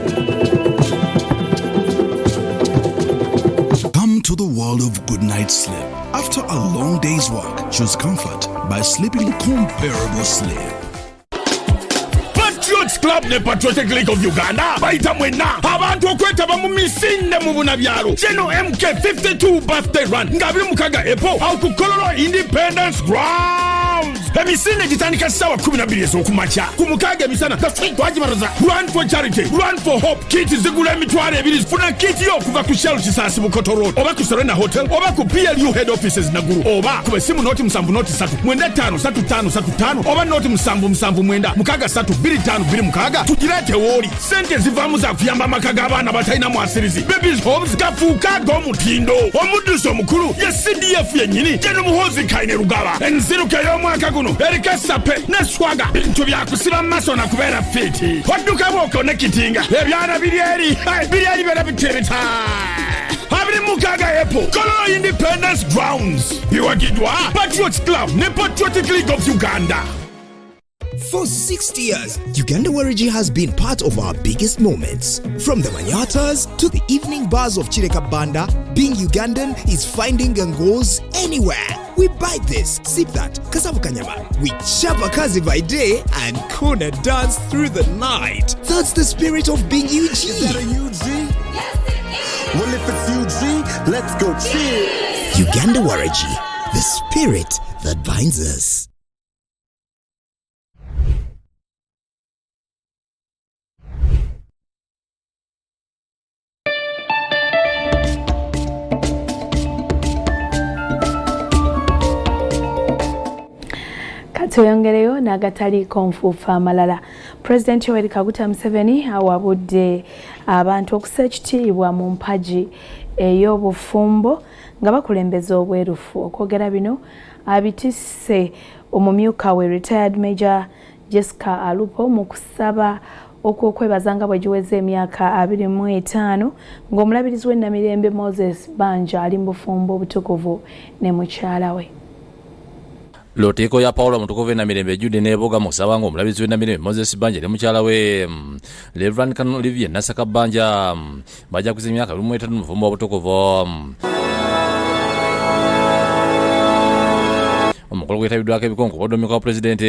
Come to the world of good night's sleep. After a long day's work, choose comfort by sleeping comparable sleep. Patriots Club ne Patriotic League of Uganda baita mwena abantu okwetaba mu misinde mu bunabyalo Geno MK 52 birthday run ngabiri mukaga epo au ku Kololo Independence Grounds. Emisinde gitandika sawa 12 ez'okumakya ku mukaga emisana twagibaraza Run for Charity, Run for Hope, kiti zigula emitwalo 2 funa kiti yo kuva ku Shell Kisasi Bukoto Road oba ku Serena Hotel oba ku PLU head offices Naguru oba ku simu noti 7 9535 oba noti 7 mukaga 325 mukaga tugirete woli sente zivamu za kuyamba amaka abana batalina mwasirizi babies homes gafuuka g'omutindo omuddusi omukulu ye CDF yennyini Geno Muhoozi Kaine Rugaba enziruka y'omwaka guno erika sape ne swaga bintu byakusiba maso na kubeera fiti odduka bwoko ne kitinga ebyana biri bera bitebita abiri mukaga epo Kololo Independence Grounds biwagidwa Patriots Club ne Patriotic League of Uganda. For 60 years, Uganda Warigi has been part of our biggest moments. From the manyatas to the evening bars of Chirekabanda, being Ugandan is finding goals anywhere. We buy this, sip that, kasavu kanyama. We chapa kazi by day and kuna dance through the night. That's the spirit of being UG. Is that a UG? Yes, it is. Well, if it's UG, let's go cheers. Uganda Warigi, the spirit that binds us. Tuyongereyo n'agataliiko nfuufu amalala. President Yoweri Kaguta Museveni awabudde abantu okussa ekitiibwa mu mpagi ey'obufumbo nga bakulembeza obwerufu. Okwogera bino abitisse omumyuka we retired Major Jessica Alupo mu kusaba okwekwebaza nga bwe giweze emyaka 25 ng'omulabirizi w'ennamirembe Moses Banja ali mu bufumbo obutukuvu ne mukyala we. Loteko ya Paulo mutukuve na mirembe Jude neboga musaba ngo omulabizi w'enna mirembe Moses Banja ne mukyala we Reverend Canon Olivier Nasaka Banja bajja kuzimya emyaka 25 mu bufumbo obutukuvu. Omukolo gwetabiddwako ebikonko bodomeka wa President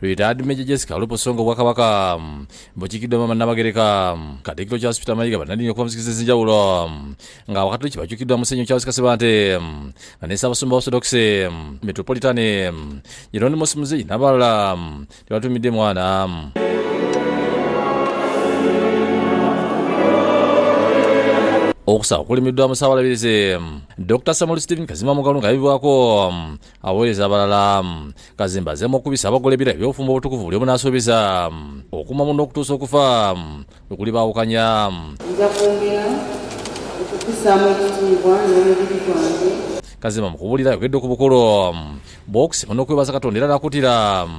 retired Major Jessica Alupo Songo Bwakabaka Bukikiddwa Mama Nabagereka Katikkiro Charles Peter Mayiga banadini okuva mu nzikiriza ez'enjawulo nga wakati kibakyukiddwa Musenyo Charles Kasebante ne Ssaabasumba Orthodox Metropolitan Hieronymus Muzeyi n'abalala tebatumidde mwana. Okusa okulimiddwa musabalabirizi Dr. Samuel Stephen Kazima Mugalu nga bibwako aweereza abalala Kazimba azemu okubisa abagole ebira eby'obufumbo obutukuvu buli obunaasuubiza okuma mu n'okutuusa okufa okuli baawukanya. Nja kwongera okukusaamu ekitiibwa n'omubiri gwange. Kazima mukubulira yogedde ku bukolo bw'okusima n'okwebaza Katonda era n'akuutira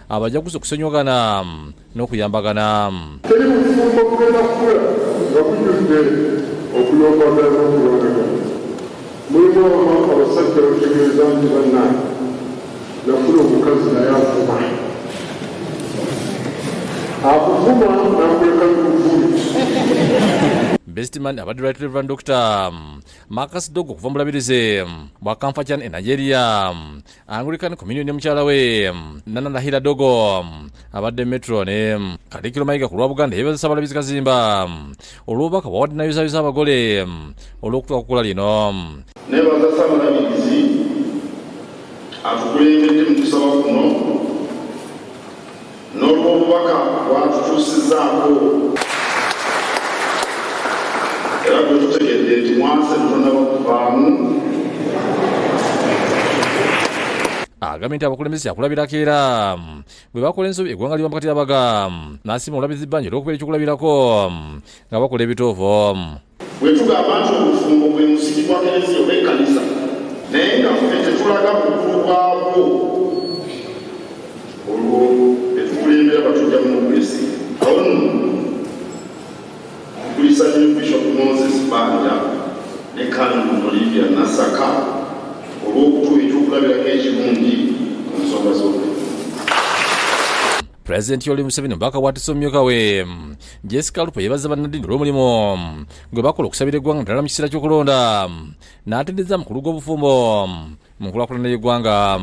abajaguzi okusonyiwagana n'okuyambagana. Teri bufumbo kugenda kukula nga kujjudde okuyombagana n'okulwagana. Mulimu abasajja bategeeza nti bannange nafuna omukazi naye avuma. Akuvuma n'akuleka n'okuvuma. Best man abadde right Reverend Dr. Marcus Dogo kuva mulabirize bwa Kamfachan e Nigeria Anglican Communion ne mukyala we Nana Nahira Dogo abadde Metro ne Katikkiro Mayiga ku lwa Buganda yebaza abalabizi Kazimba olw'obubaka bwawadde nayuzayuza abagole olw'okutuuka ku kkula lino. Nebaza Ssaabalabizi atukulembedde mu kusaba kuno n'olw'obubaka bwatutuusizzaako era bwe tutegedde nti mwanse tonaba kuvaamu. agambye nti abakulembeze akulabirako era bwe bakola ensobi eggwanga liba makati abaga n'asiima omulabizi bbanja olw'okubeera ekyokulabirako nga bakola ebituufu. bwe tugamba nti obufumbo bwe musiki gwa Eklezia oba ekkanisa naye nga ffe tetulaga bukulu bwabwo olwo tetukulembera batujja mu kwesiga. awo nno tulisabye Bishop Moses Banja ne Kanu Olivia Nasaka olw'okutuwa ekyokulabirako ekirungi mu nsonga z'obulamu. President Yoweri Museveni mbaka watiisa omumyuka we Jessica Lupo yebaza bannaddiini olw'omulimu gwe bakola okusabira eggwanga ddala mu kiseera ky'okulonda n'atendereza amakulu g'obufumbo mu nkulaakulana y'eggwanga.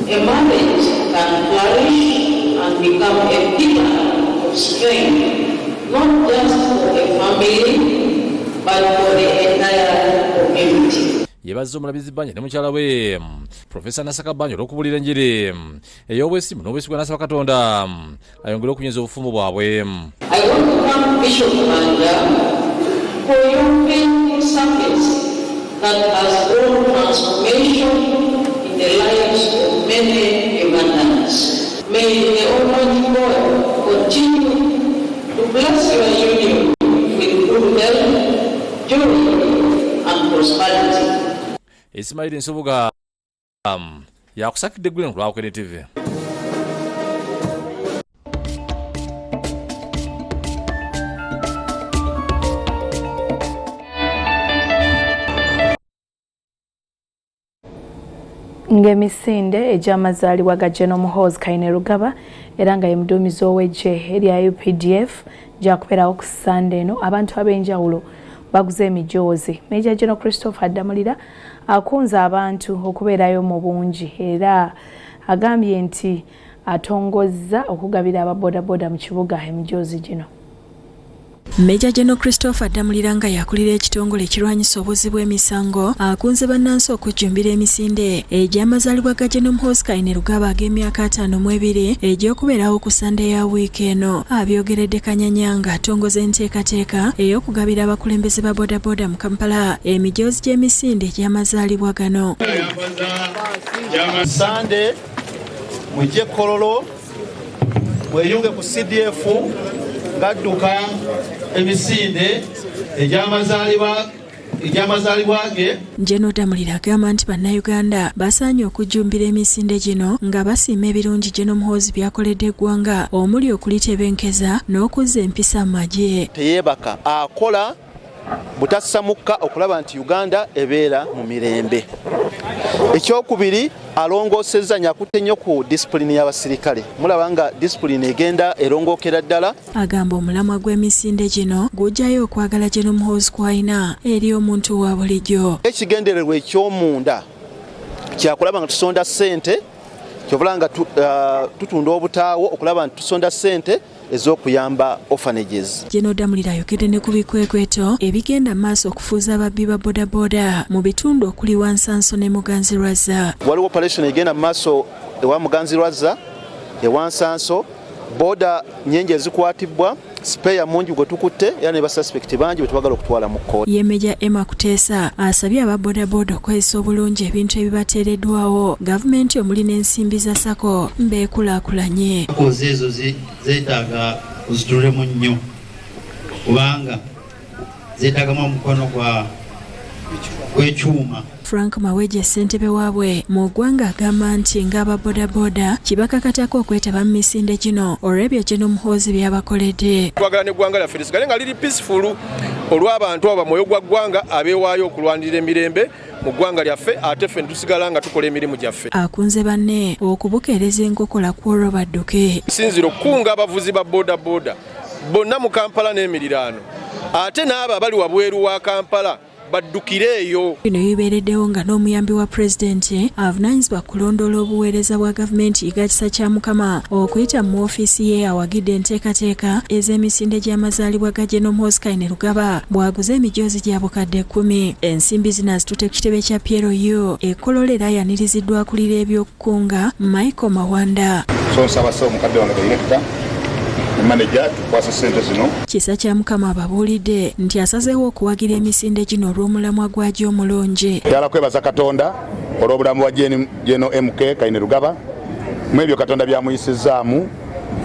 A marriage can flourish and become a pillar of strength, not just for a family, but for the entire community. Yebaza omulabizi Banja ne mukyala we Profesa Nasaka Banja olw'okubulira enjiri ey'obwesimbu n'obwesigwa n'asaba Katonda ayongere okunyweza obufumbo bwabwe. I want to thank Bishop Banja for your faithful service that has brought transformation in the lives of many Ugandans. May the Almighty God continue to bless your union with good health, joy, and prosperity. Ismail Nsubuga yakusakidde eggulu ku Bukedde TV. Ng'emisinde egy'amazaalibwa ga General Muhoozi Kainerugaba era nga ye muduumizi ow'eggye erya UPDF gyakubeerawo ku Sande eno abantu ab'enjawulo baguze emijoozi. Major General Christopher Adamulira akunze abantu okubeerayo mu bungi era agambye nti atongozza okugabira ababodaboda mu kibuga emijoozi gino. Major General Christopher Adamulira nga yakulira ekitongole ekirwanyisa obuzi bw'emisango akunze bannansi okujjumbira emisinde egy'amazaalibwa ga General Muhoozi Kainerugaba ag'emyaka 52 egy'okubeerawo ku Sande ya wiiki eno. Abyogeredde Kanyanyanga atongoza enteekateeka ey'okugabira abakulembeze ba bodaboda mu Kampala emijoozi gy'emisinde egy'amazaalibwa gano. Sande mujje Kololo mweyunge ku CDF gadduka emisinde egy'amazaalibwa ge. General Adamulira agamba nti bannayuganda basaanye okujjumbira emisinde gino nga basiima ebirungi General Muhoozi byakoledde eggwanga omuli okulitebenkeza n'okuzza empisa mu magye. Teyeebaka akola butassamukka okulaba nti Uganda ebeera mu mirembe. Ekyokubiri alongoosezza nyakutte nnyo ku disipulini y'abasirikale. Mulaba nga disipulini egenda erongookera ddala. Agamba omulamwa gw'emisinde gino gujjayo okwagala General Muhoozi kw'alina eri omuntu wa bulijjo. Ekigendererwa eky'omunda kyakulaba nga tusonda ssente, kyobula nga tutunda obutaawo okulaba nti tusonda ssente ez'okuyamba orphanages. General Adamulira ayogedde ne ku bikwekweto ebigenda maaso okufuuza ababbi ba bodaboda mu bitundu okuli Wansanso ne Muganzirwazza. Waliwo operation egenda maaso ewa Muganzirwazza, ewansanso, boda nnyingi ezikwatibwa, spare mungi gwe tukutte era ne basuspect bangi bwe tubagala okutwala mu kkooti. Ye Major Emma Kuteesa asabye ababodaboda okwesa obulungi ebintu ebibateereddwawo gavumenti omuli n'ensimbi za SACCO mbeekulaakulanye. Kozi ezo zeetaaga ozitulemu nnyo kubanga zeetaagamu omukono gw'ekyuma. Frank Maweje ssentebe waabwe mu ggwanga agamba nti ng'ababodaboda kibakakatako okwetaba mu misinde gino olw'ebyo General Muhoozi byabakoledde. Twagala n'eggwanga lyaffe lisigale nga liri peaceful olw'abantu abo mwoyo gwa ggwanga abeewaayo okulwanirira emirembe mu ggwanga lyaffe ate ffe tusigala nga tukola emirimu gyaffe. Akunze banne okubukeereza enkokola kw'olwo badduke. Sinziro kunga abavuzi ba bodaboda bonna mu Kampala n'emiriraano ate n'abo abali wabweru wa Kampala baddukireeyo. Bino bibeereddewo nga n'omuyambi wa pulezidenti avunaanyizibwa kulondoola obuweereza bwa gavumenti Gakisa kya Mukama okuyita mu ofiisi ye awagidde enteekateeka ez'emisinde gy'amazaalibwa ga General Muhoozi Kainerugaba bwaguze emijoozi gya bukadde 10. Ensimbi zino azitutte ku kitebe kya PRU Ekkololo era yaniriziddwa akulira eby'okukunga Michael Mawanda. So nsaba omukadde wange Director manager tukwasa sente zino. Kisa kya Mukama ababuulidde nti asazeewo okuwagira emisinde gino olw'omulamwa gwagyo omulungi. Yala kwebaza Katonda olw'obulamu bwa Jeno MK Kaine Rugaba mu ebyo Katonda byamuyisizaamu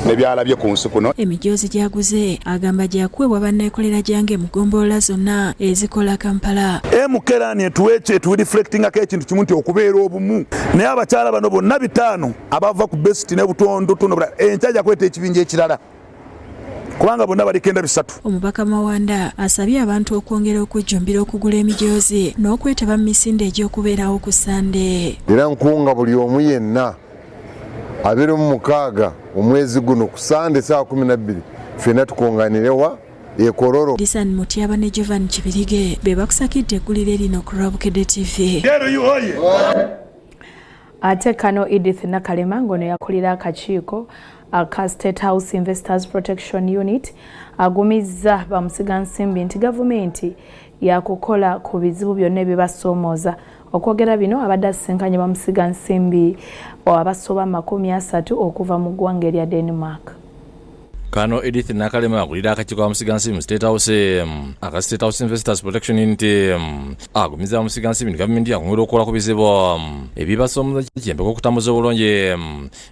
ne byalabye ku nsi kuno. Emijoozi gyaguze agamba gyakuweebwa banneekolera gyange mu ggombolola zonna ezikola Kampala. MK etuweekye reflectingako ekintu kimu nti okubeera obumu naye abakyala bano bonna 5 abava ku besiti ne butondo tunobula enkya ajja kweta ekibinja ekirala kubanga bonna baliko 3. Omubaka Mawanda asabye abantu okwongera okujjumbira okugula emijoozi n'okwetaba mu misinde egy'okubeerawo ku Sande. Era nkunga buli omu yenna abeera mu 6 omwezi guno ku Sande saa 12 ffenna tukungaanirewa ekororo. Disan Mutyaba ne Jovan Kibirige be bakusakidde eggulire lino ku Bukedde TV. Ate kano Edith Nakalema ngono yakulira akakiiko aka State House Investors Protection Unit agumizza bamusigansimbi nti gavumenti yakukola ku bizibu byonna ebibasoomooza. Okwogera bino abadde asisinkanye bamusigansimbi abasoba 30 okuva mu ggwanga erya Denmark. Kano Edith Nakalema akulira akakiiko bamusigansimbi mu State House aka State House Investors Protection Unit agumizza bamusigansimbi nti gavumenti yakongera okukola ku bizibu ebibasoomooza kiyambeko okutambuza obulungi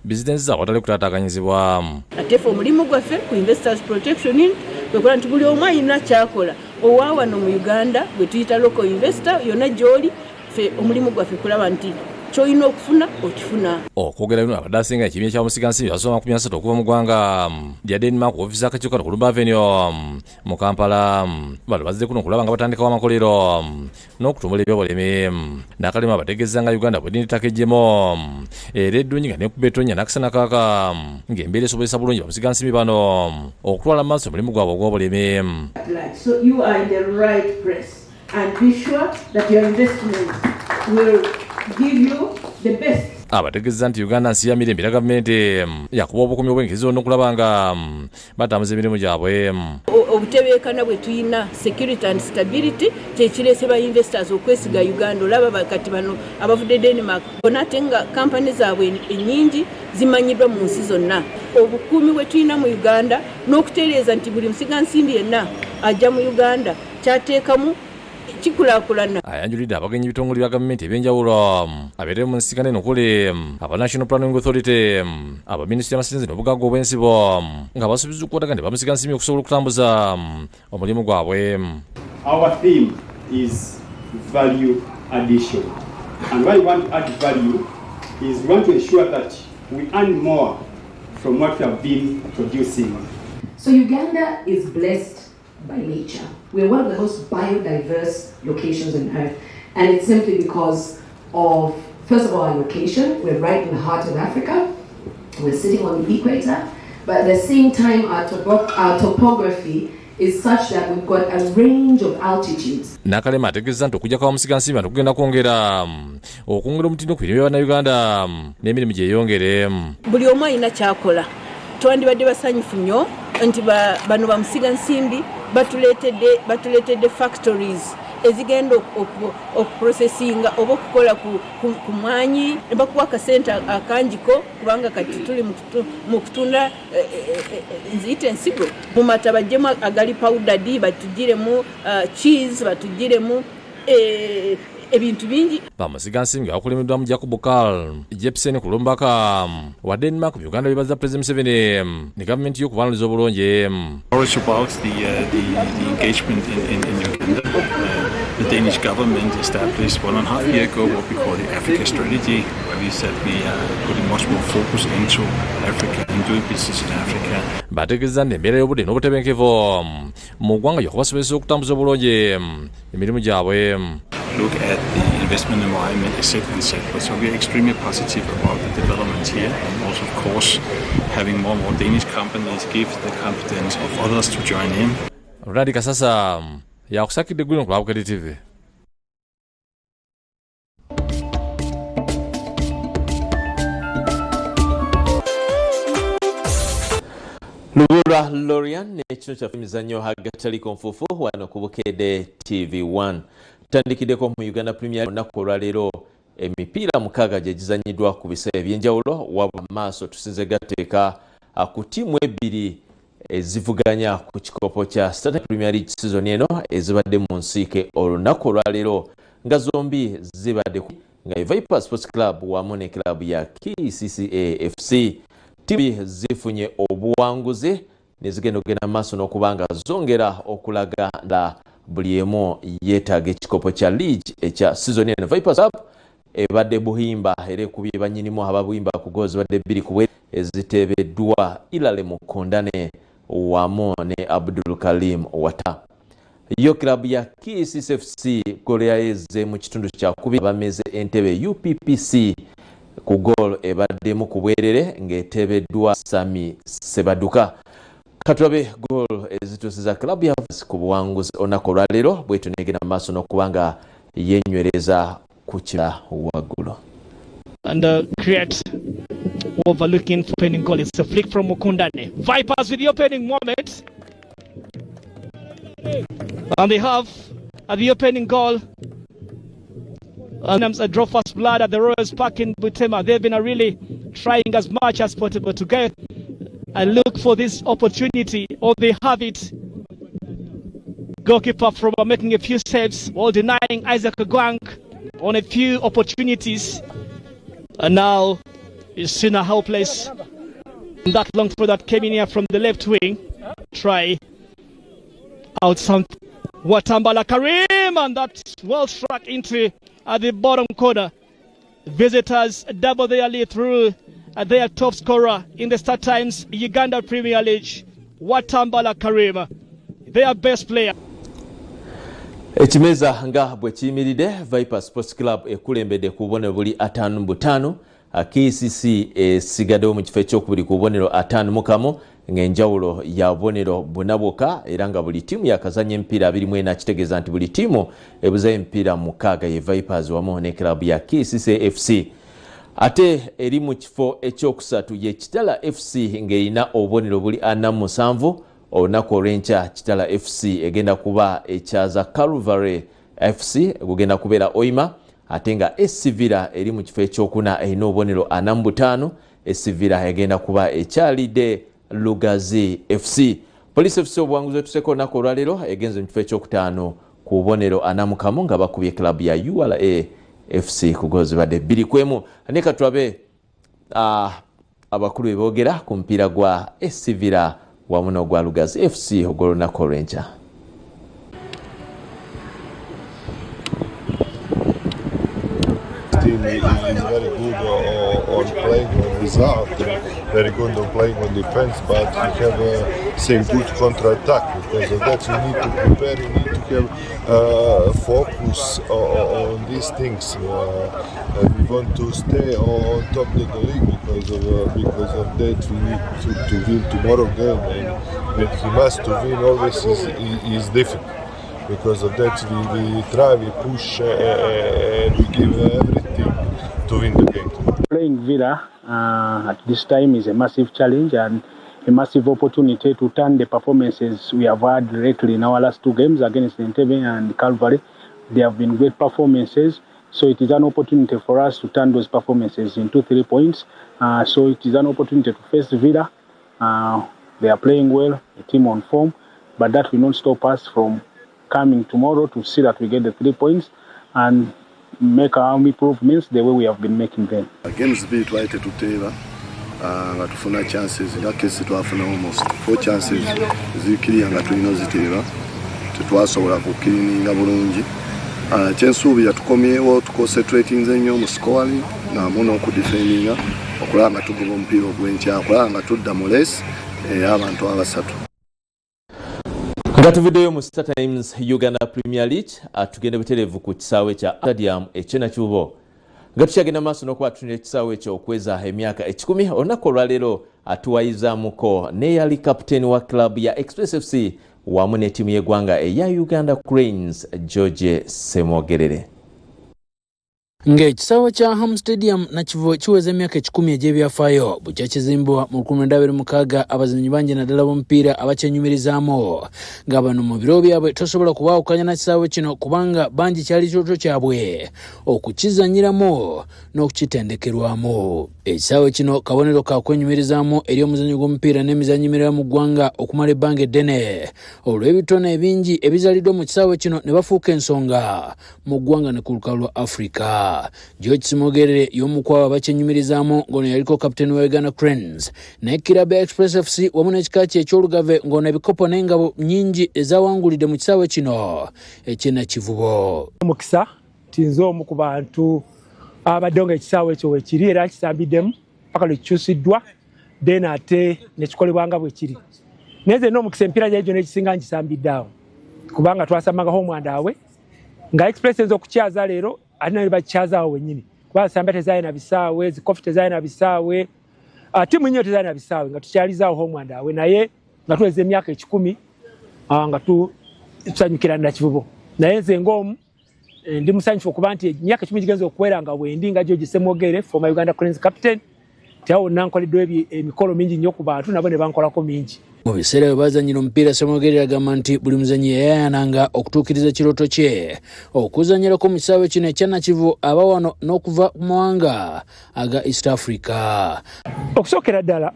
bizinensi zaabwe abatali kutaataaganyizibwa. Ate ffe omulimu gwaffe ku Investors Protection Unit kwekola nti buli omu alina kyakola owaawano mu Uganda gwe tuyita local investor yonna gy'oli ffe omulimu gwaffe kulaba nti ky'olina okufuna okifuna. Okwogera bino abadde asinga ekibiina ky'abamusigansimbi basoma 30 okuva mu ggwanga lya Denmark ku ofiisi y'akakiiko ku Luba Avenue mu Kampala bano bazze kuno okulaba nga batandikawo amakolero n'okutumbula ebyobulimi. Nakalema bategeeza nga Uganda bwe ettaka eggyemu era eddungi nga nekuba ettonya n'akasana kaaka ng'embeera esobozesa bulungi bamusigansimbi bano okutwala mu maaso omulimu gwabwe ogw'obulimi. So you are in the right place and be sure that your investment will give you the best. Abategeeza nti Uganda nsi ya mirembe era gavumenti yakuba obukuumi obw'enkizo n'okulaba nga batambuza emirimu gyabwe. Obutebeekana bwe tuyina security and stability kyekireese ba investors okwesiga Uganda. Olaba kati bano abavudde Denmark bona ate nga kampani zaabwe ennyingi zimanyiddwa mu nsi zonna. Obukuumi bwe tuyina mu Uganda n'okutereeza nti buli musigansimbi yenna ajja mu Uganda kyateekamu kikulaakulana. Ayanjulidde abagenyi ebitongole bya gavumenti ebyenjawulo abeere mu nsikane nokuli aba National Planning Authority aba Ministry y'Amasinzi n'obugagga obw'ensibo nga basuubiza okukwatagana ne bamusigansimbi okusobola okutambuza omulimu gwabwe. Our theme is value addition, and why we want to add value is we want to ensure that we earn more from what we have been producing. So Uganda is blessed by nature. We're one of the most biodiverse locations on earth, and it's simply because of, first of all, our location. We're right in the heart of Africa. We're sitting on the equator, but at the same time our topography is such that we've got a range of altitudes. Nakalema ategeeza nti okujja kwa bamusigansimbi tugenda kwongera omutindo ku birime bannayuganda n'emirimu gyeyongere. Buli omu alina kyakola. Twandibadde basanyufu nnyo nti bano bamusigansimbi batuleetedde factories ezigenda okuprocessinga oba okukola ku mwanyi ne bakuwa akasente akangiko kubanga kati tuli mu kutunda nziyita ensigo mu mata bajjemu agali powdered batugiremu cheese batugiremu ebintu bingi. Bamusigansimbi bakulemedwamu Jacob Karl Jepsen ku lumbaka wa Denmark mu Uganda bebaza President Museveni ne gavumenti y'okubaliriza obulungi. It's about the engagement in Uganda. The Danish government established 1.5 years ago what we call the Africa strategy, where we said we are putting much more focus into Africa and doing business in Africa. Bategeeza nti embeera y'obudde n'obutebenkevu mu ggwanga lyakubasobozesa okutambuza obulungi emirimu gyabwe. Look at the investment environment, etc. So we are extremely positive about the development here, and also, of course, having more and more Danish companies give the confidence of others to join in. Radika sasa yakusakidde gwino ku Bukedde TV. Lubulwa Lorian n'ekino kyaffe emizannyo agatali konfuufu wano ku Bukedde TV1. Tutandikiddeko mu Uganda Premier olunaku olwaleero emipiira 6 gye gizannyiddwa ku biseera ebyenjawulo wabula maaso tusinze gateeka ku ttiimu 2 ezivuganya ku kikopo kya Starter Premier League season eno ezibadde mu nsiike olunaku olwaleero nga zombi zibadde nga Vipers Sports Club wamu ne club ya KCCA FC. Timu zifunye obuwanguzi ne zigenda okugenda maaso n'okubanga zongera okulaga nga buli emu yeetaaga ekikopo kya league ekya season eno. Vipers Club ebadde buhimba era ekubye bannyinimu ababuhimba ku goals zibadde 2 ku bwe eziteebeddwa Ilale Mukondane wamu ne Abdul Kalim Wata. Yo club ya KCCFC goal yaeze mu kitundu kya kubi bameze entebe UPPC ku goal ebaddemu ku bwerere ng'eteebeddwa Sami Sebaduka. Katulabe goal ezitusiza club ya ku buwanguzi olunaku olwaleero bwetu negenda maaso n'okubanga yenywereza ku kira waggulu. And create overlooking for opening goal. It's a flick from Mukundane. Vipers with the opening moment. And they have at the opening goal. And a draw first blood at the Royals Park in Butema. They've been really trying as much as possible to get and look for this opportunity, or they have it. Goalkeeper from making a few saves while denying Isaac Gwang on a few opportunities. And now is Sina helpless. And that long throw that came in here from the left wing. Try out some Watambala Karim, and that's well struck into at the bottom corner. Visitors double their lead through their top scorer in the Star Times Uganda Premier League, Watambala Karim, their best player. Ekimeza nga bwe kiyimiridde Vipers Sports Club ekulembedde ku bubonero buli 5-5, KCC esigaddewo mu kifo ekyokubiri ku bubonero 5-1 ng'enjawulo ya bubonero bunabwoka era nga buli tiimu yakazanya emipiira 24 kitegeeza nti buli tiimu ebuza emipiira 6 ye Vipers wamu ne club ya KCC FC. Ate eri mu kifo ekyokusatu ye Kitala FC ng'erina obubonero buli 47. Olunaku olw'enkya Kitala FC egenda kuba ekyaza Calvary FC gugenda kubeera Oima, ate nga Esivira eri mu kifo ekyokuna erina obubonero 45. Esivira egenda kuba ekyalidde Lugazi FC. Police FC obuwanguzi otuseko olunaku olwaleero egenze mu kifo ekyokutaano ku bubonero 41 nga bakubye club ya URA FC ku goals badde 2-1. Aneka tulabe abakulu beboogera ku mupiira gwa Esivira wamu n'ogwa Lugazi FC ogw'olunaku olw'enkya. Team is very good on playing on result, very good on playing on defense, but you have same good counter-attack. Because of that you need to prepare, you need to have focus on these things. We want to stay on top of the league because of that we need to win tomorrow game, and he must to win always is difficult. Because of that we try, we push, and we give everything to win the game. Playing Villa at this time is a massive challenge and a massive opportunity to turn the performances we have had lately in our last 2 games against Entebbe and Calvary. They have been great performances, so it is an opportunity for us to turn those performances into 3 points. So it is an opportunity to face Villa. They are playing well, a team on form, but that will not stop us from coming tomorrow to see that we get the 3 points and make our improvements the way we have been making them. Games be twice to tell nga tufuna chances nga kesi twafuna almost 4 chances zikiri nga tulina zitera tetwasobola kukirininga bulungi. Kyensuubi yatukomyewo tuconcentrating nnyo mu scoring na muno ku defendinga okulaba nga tugoba omupiira ogw'enkya, okulaba nga tudda mu race abantu abasatu. Nga tuviddeyo mu Star Times Uganda Premier League atugende butereevu ku kisaawe kya Stadium eky'Nakivubo nga tukyagenda maaso n'okuba tutunira ekisaawe ekyo okweza emyaka 10. Olunaku olwaleero atuwayizaamuko n'eyali kapiteeni wa club ya Express FC wamu n'ettiimu y'eggwanga eya Uganda Cranes George Semogerere. Ng'ekisaawe kya Ham Stadium nakivo kiweza emyaka 10 egy'ebyafaayo bukya kizimbibwa mu 1926 abazannyi bangi naddala b'omupiira abakyenyumirizaamu nga bano mu biro byabwe tosobola kubaawukanya na kisaawe kino kubanga bangi kyali kyoto kyabwe okukizanyiramu n'okukitendekerwamu. Ekisaawe kino kabonero ka kwenyumirizaamu eri omuzannyo gw'omupiira n'emizannyo emirala mu ggwanga okumala ebbanga eddene olw'ebitone ebingi ebizaliddwa mu kisaawe kino ne bafuuka ensonga mu ggwanga ne ku lukalu lwa Africa. George Simogerere y'omukwabo abakyenyumirizaamu ng'ono yaliko kapiteeni wa Uganda Cranes ne Kirabe Express FC wamu n'ekika kye eky'olugave ng'ono ebikopo n'engabo nnyingi ezawangulidde mu kisaawe kino eky'Nakivubo. Omukisa tinze omu ku bantu abadde nga ekisaawe ekyo weekiri era kisambiddemu paka lwe kikyusiddwa then ate nekikolebwanga bwe kiri. Naye nze n'omukisa empiira gyali gyonna ekisinga nkisambidde awo kubanga twasambangaho omwandawe nga Express enza okukyaza leero ate nayo bakikyazaawo wennyini kubanga samba tezaalina bisaawe zikofi tezaalina bisaawe ttiimu nnyo tezaalina bisaawe nga tukyalizaawo omwandawe naye nga tuweza emyaka 10 nga tusanyukira Nakivubo. Naye nze ng'omu ndi musanyufu okuba nti emyaka 10 gigenza okuwera nga wendi nga George Semwogere former Uganda Cranes captain tiawo nankoleddwa emikolo mingi nnyo ku bantu nabo ne bankolako mingi. Mu biseera bwe bazannyira omupiira Semwogere agamba nti buli muzannyi yayayananga okutuukiriza kirooto kye okuzannyirako mu kisaawe kino ekya Nakivubo aba wano n'okuva mu mawanga aga East Africa. Okusookera ddala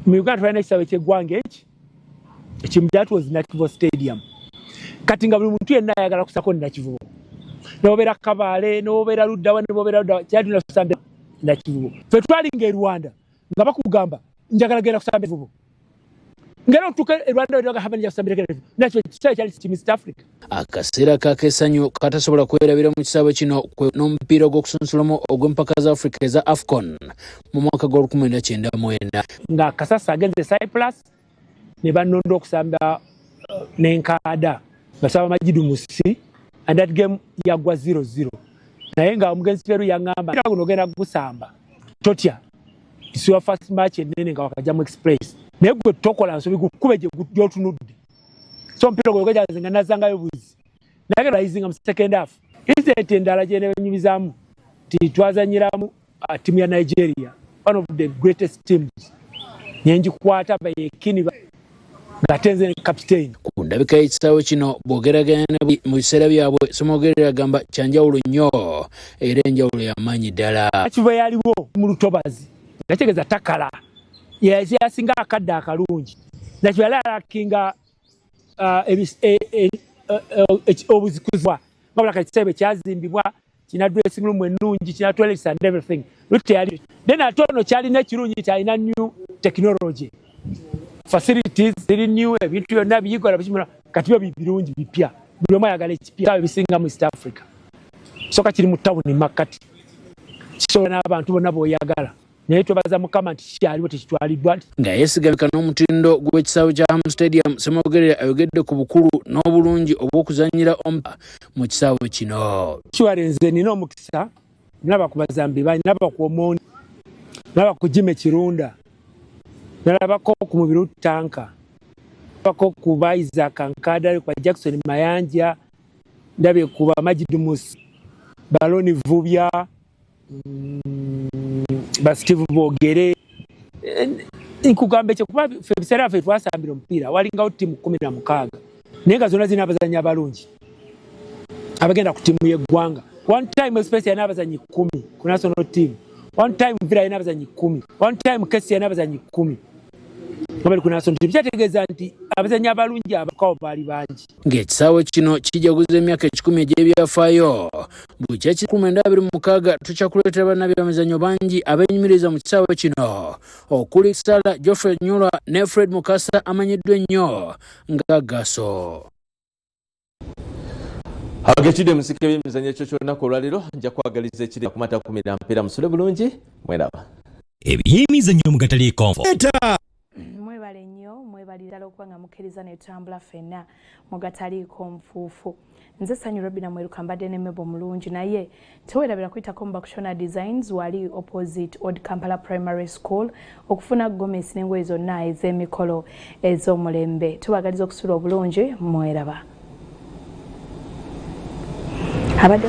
mu Uganda tulina ekisaawe ky'eggwanga eki ekimu kyatuwozi Nakivubo Stadium kati nga buli muntu yenna ayagala kusako Nakivubo n'obeera Kabaale n'obeera Luddawa n'obeera Luddawa kyatulina kusamba Nakivubo. Ffe twalinga e Rwanda nga bakugamba njagala genda kusamba Nakivubo ngero tuke Rwanda ndio habanja kusambira nakyo kisaawe kyali team East Africa. Akaseera kakesanyo katasobola kwerabira mu kisaawe kino n'omupiira ogw'okusunsulamu ogw'empaka za Africa eza AFCON mu mwaka gwa 1999 nga Kasasa agenze Cyprus ne banondo okusamba n'Enkada basaba Majidu Musi and that game yagwa 0-0 naye nga omugenzi Peru yangamba guno genda gusamba totya isiwa first match enene nga wakajamu Express naye gwe tokola nsobi gukube gye gyotunudde so mpira gwe gwajazenga nazangayo buzi naye raising mu second half incident endala gye nenyumizaamu twazanyiramu timu ya Nigeria one of the greatest teams nyenjikwata bayekini ngatenze captain. Ku ndabika y'ekisaawe kino bwogeraganya mu biseera byabwe Semwogere agamba kyanjawulo nnyo era enjawulo y'amaanyi ddala. Nakivubo yaliwo mu Lutobazi nategeeza takala yasinga akadde akalungi Nakivubo yali alakinga obuzikuzibwa ngabula kati kisaawe kyazimbibwa kina dressing room ennungi kina toilets and everything lutte yali then ate ono kyalina ekirungi nti alina new technology facilities ziri new ebintu byonna biyikola bikimula kati byo birungi bipya buli omu ayagala ekipya bisinga mu East Africa soka kiri mu tawuni makati kisobola n'abantu bonna b'oyagala naye twebaza Mukama nti kyaliwo tekitwaliddwa. Nga yeesigamika n'omutindo gw'ekisaawe kya Ham Stadium Semwogere ayogedde ku bukulu n'obulungi obw'okuzannyira mu kisaawe kino. Kiwalenze nina omukisa nalaba ku bazambi bangi nalaba ku Omuntu nalaba ku Jime Kirunda nalabako ku Mubiru Tanka nalabako ku Isaac Nkada kwa Jackson Mayanja ndabye ku Majidu Musi Baloni Vubya Steve Bogere nkugamba ekyo kuba biseera ffe twasambira omupiira walingawo ttiimu 16 naye nga zonna zirina abazannyi abalungi abagenda ku ttiimu y'eggwanga. One time Express yalina abazannyi 10 ku national team, one time Villa yalina abazannyi 10, one time Kesi yalina abazannyi 10 abali ku national team. Kyategeeza nti abazannyi abalungi abakawo baali bangi. Ng'ekisaawe kino kijaguza emyaka 10 egy'ebyafaayo bukya 1926 tukyakuleetera bannabyabyamizannyo bangi abeenyumiriza mu kisaawe kino okuli Sala Geoffrey Nyula ne Fred Mukasa amanyiddwa ennyo nga Gaso. Agetide musike by'emizannyo ekyo ky'olunaku olwaleero nja kwagaliza ekiri ku mata 10 mpeera musule bulungi mweraba. Ebyemizannyo mu Gatali Konfo. Mwebale nnyo mwebalira okuba nga mukkiriza ne tutambula ffenna mu Gatali Konfuufu. Nze Sanyu Robina mweruka mbadde ne Mebo mulungi naye teweerabira kuyitako mu Bakushona Designs wali opposite Old Kampala Primary School okufuna gomesi n'engoye zonna ez'emikolo ez'omulembe. Tubagaliza okusula obulungi mweraba. Abadde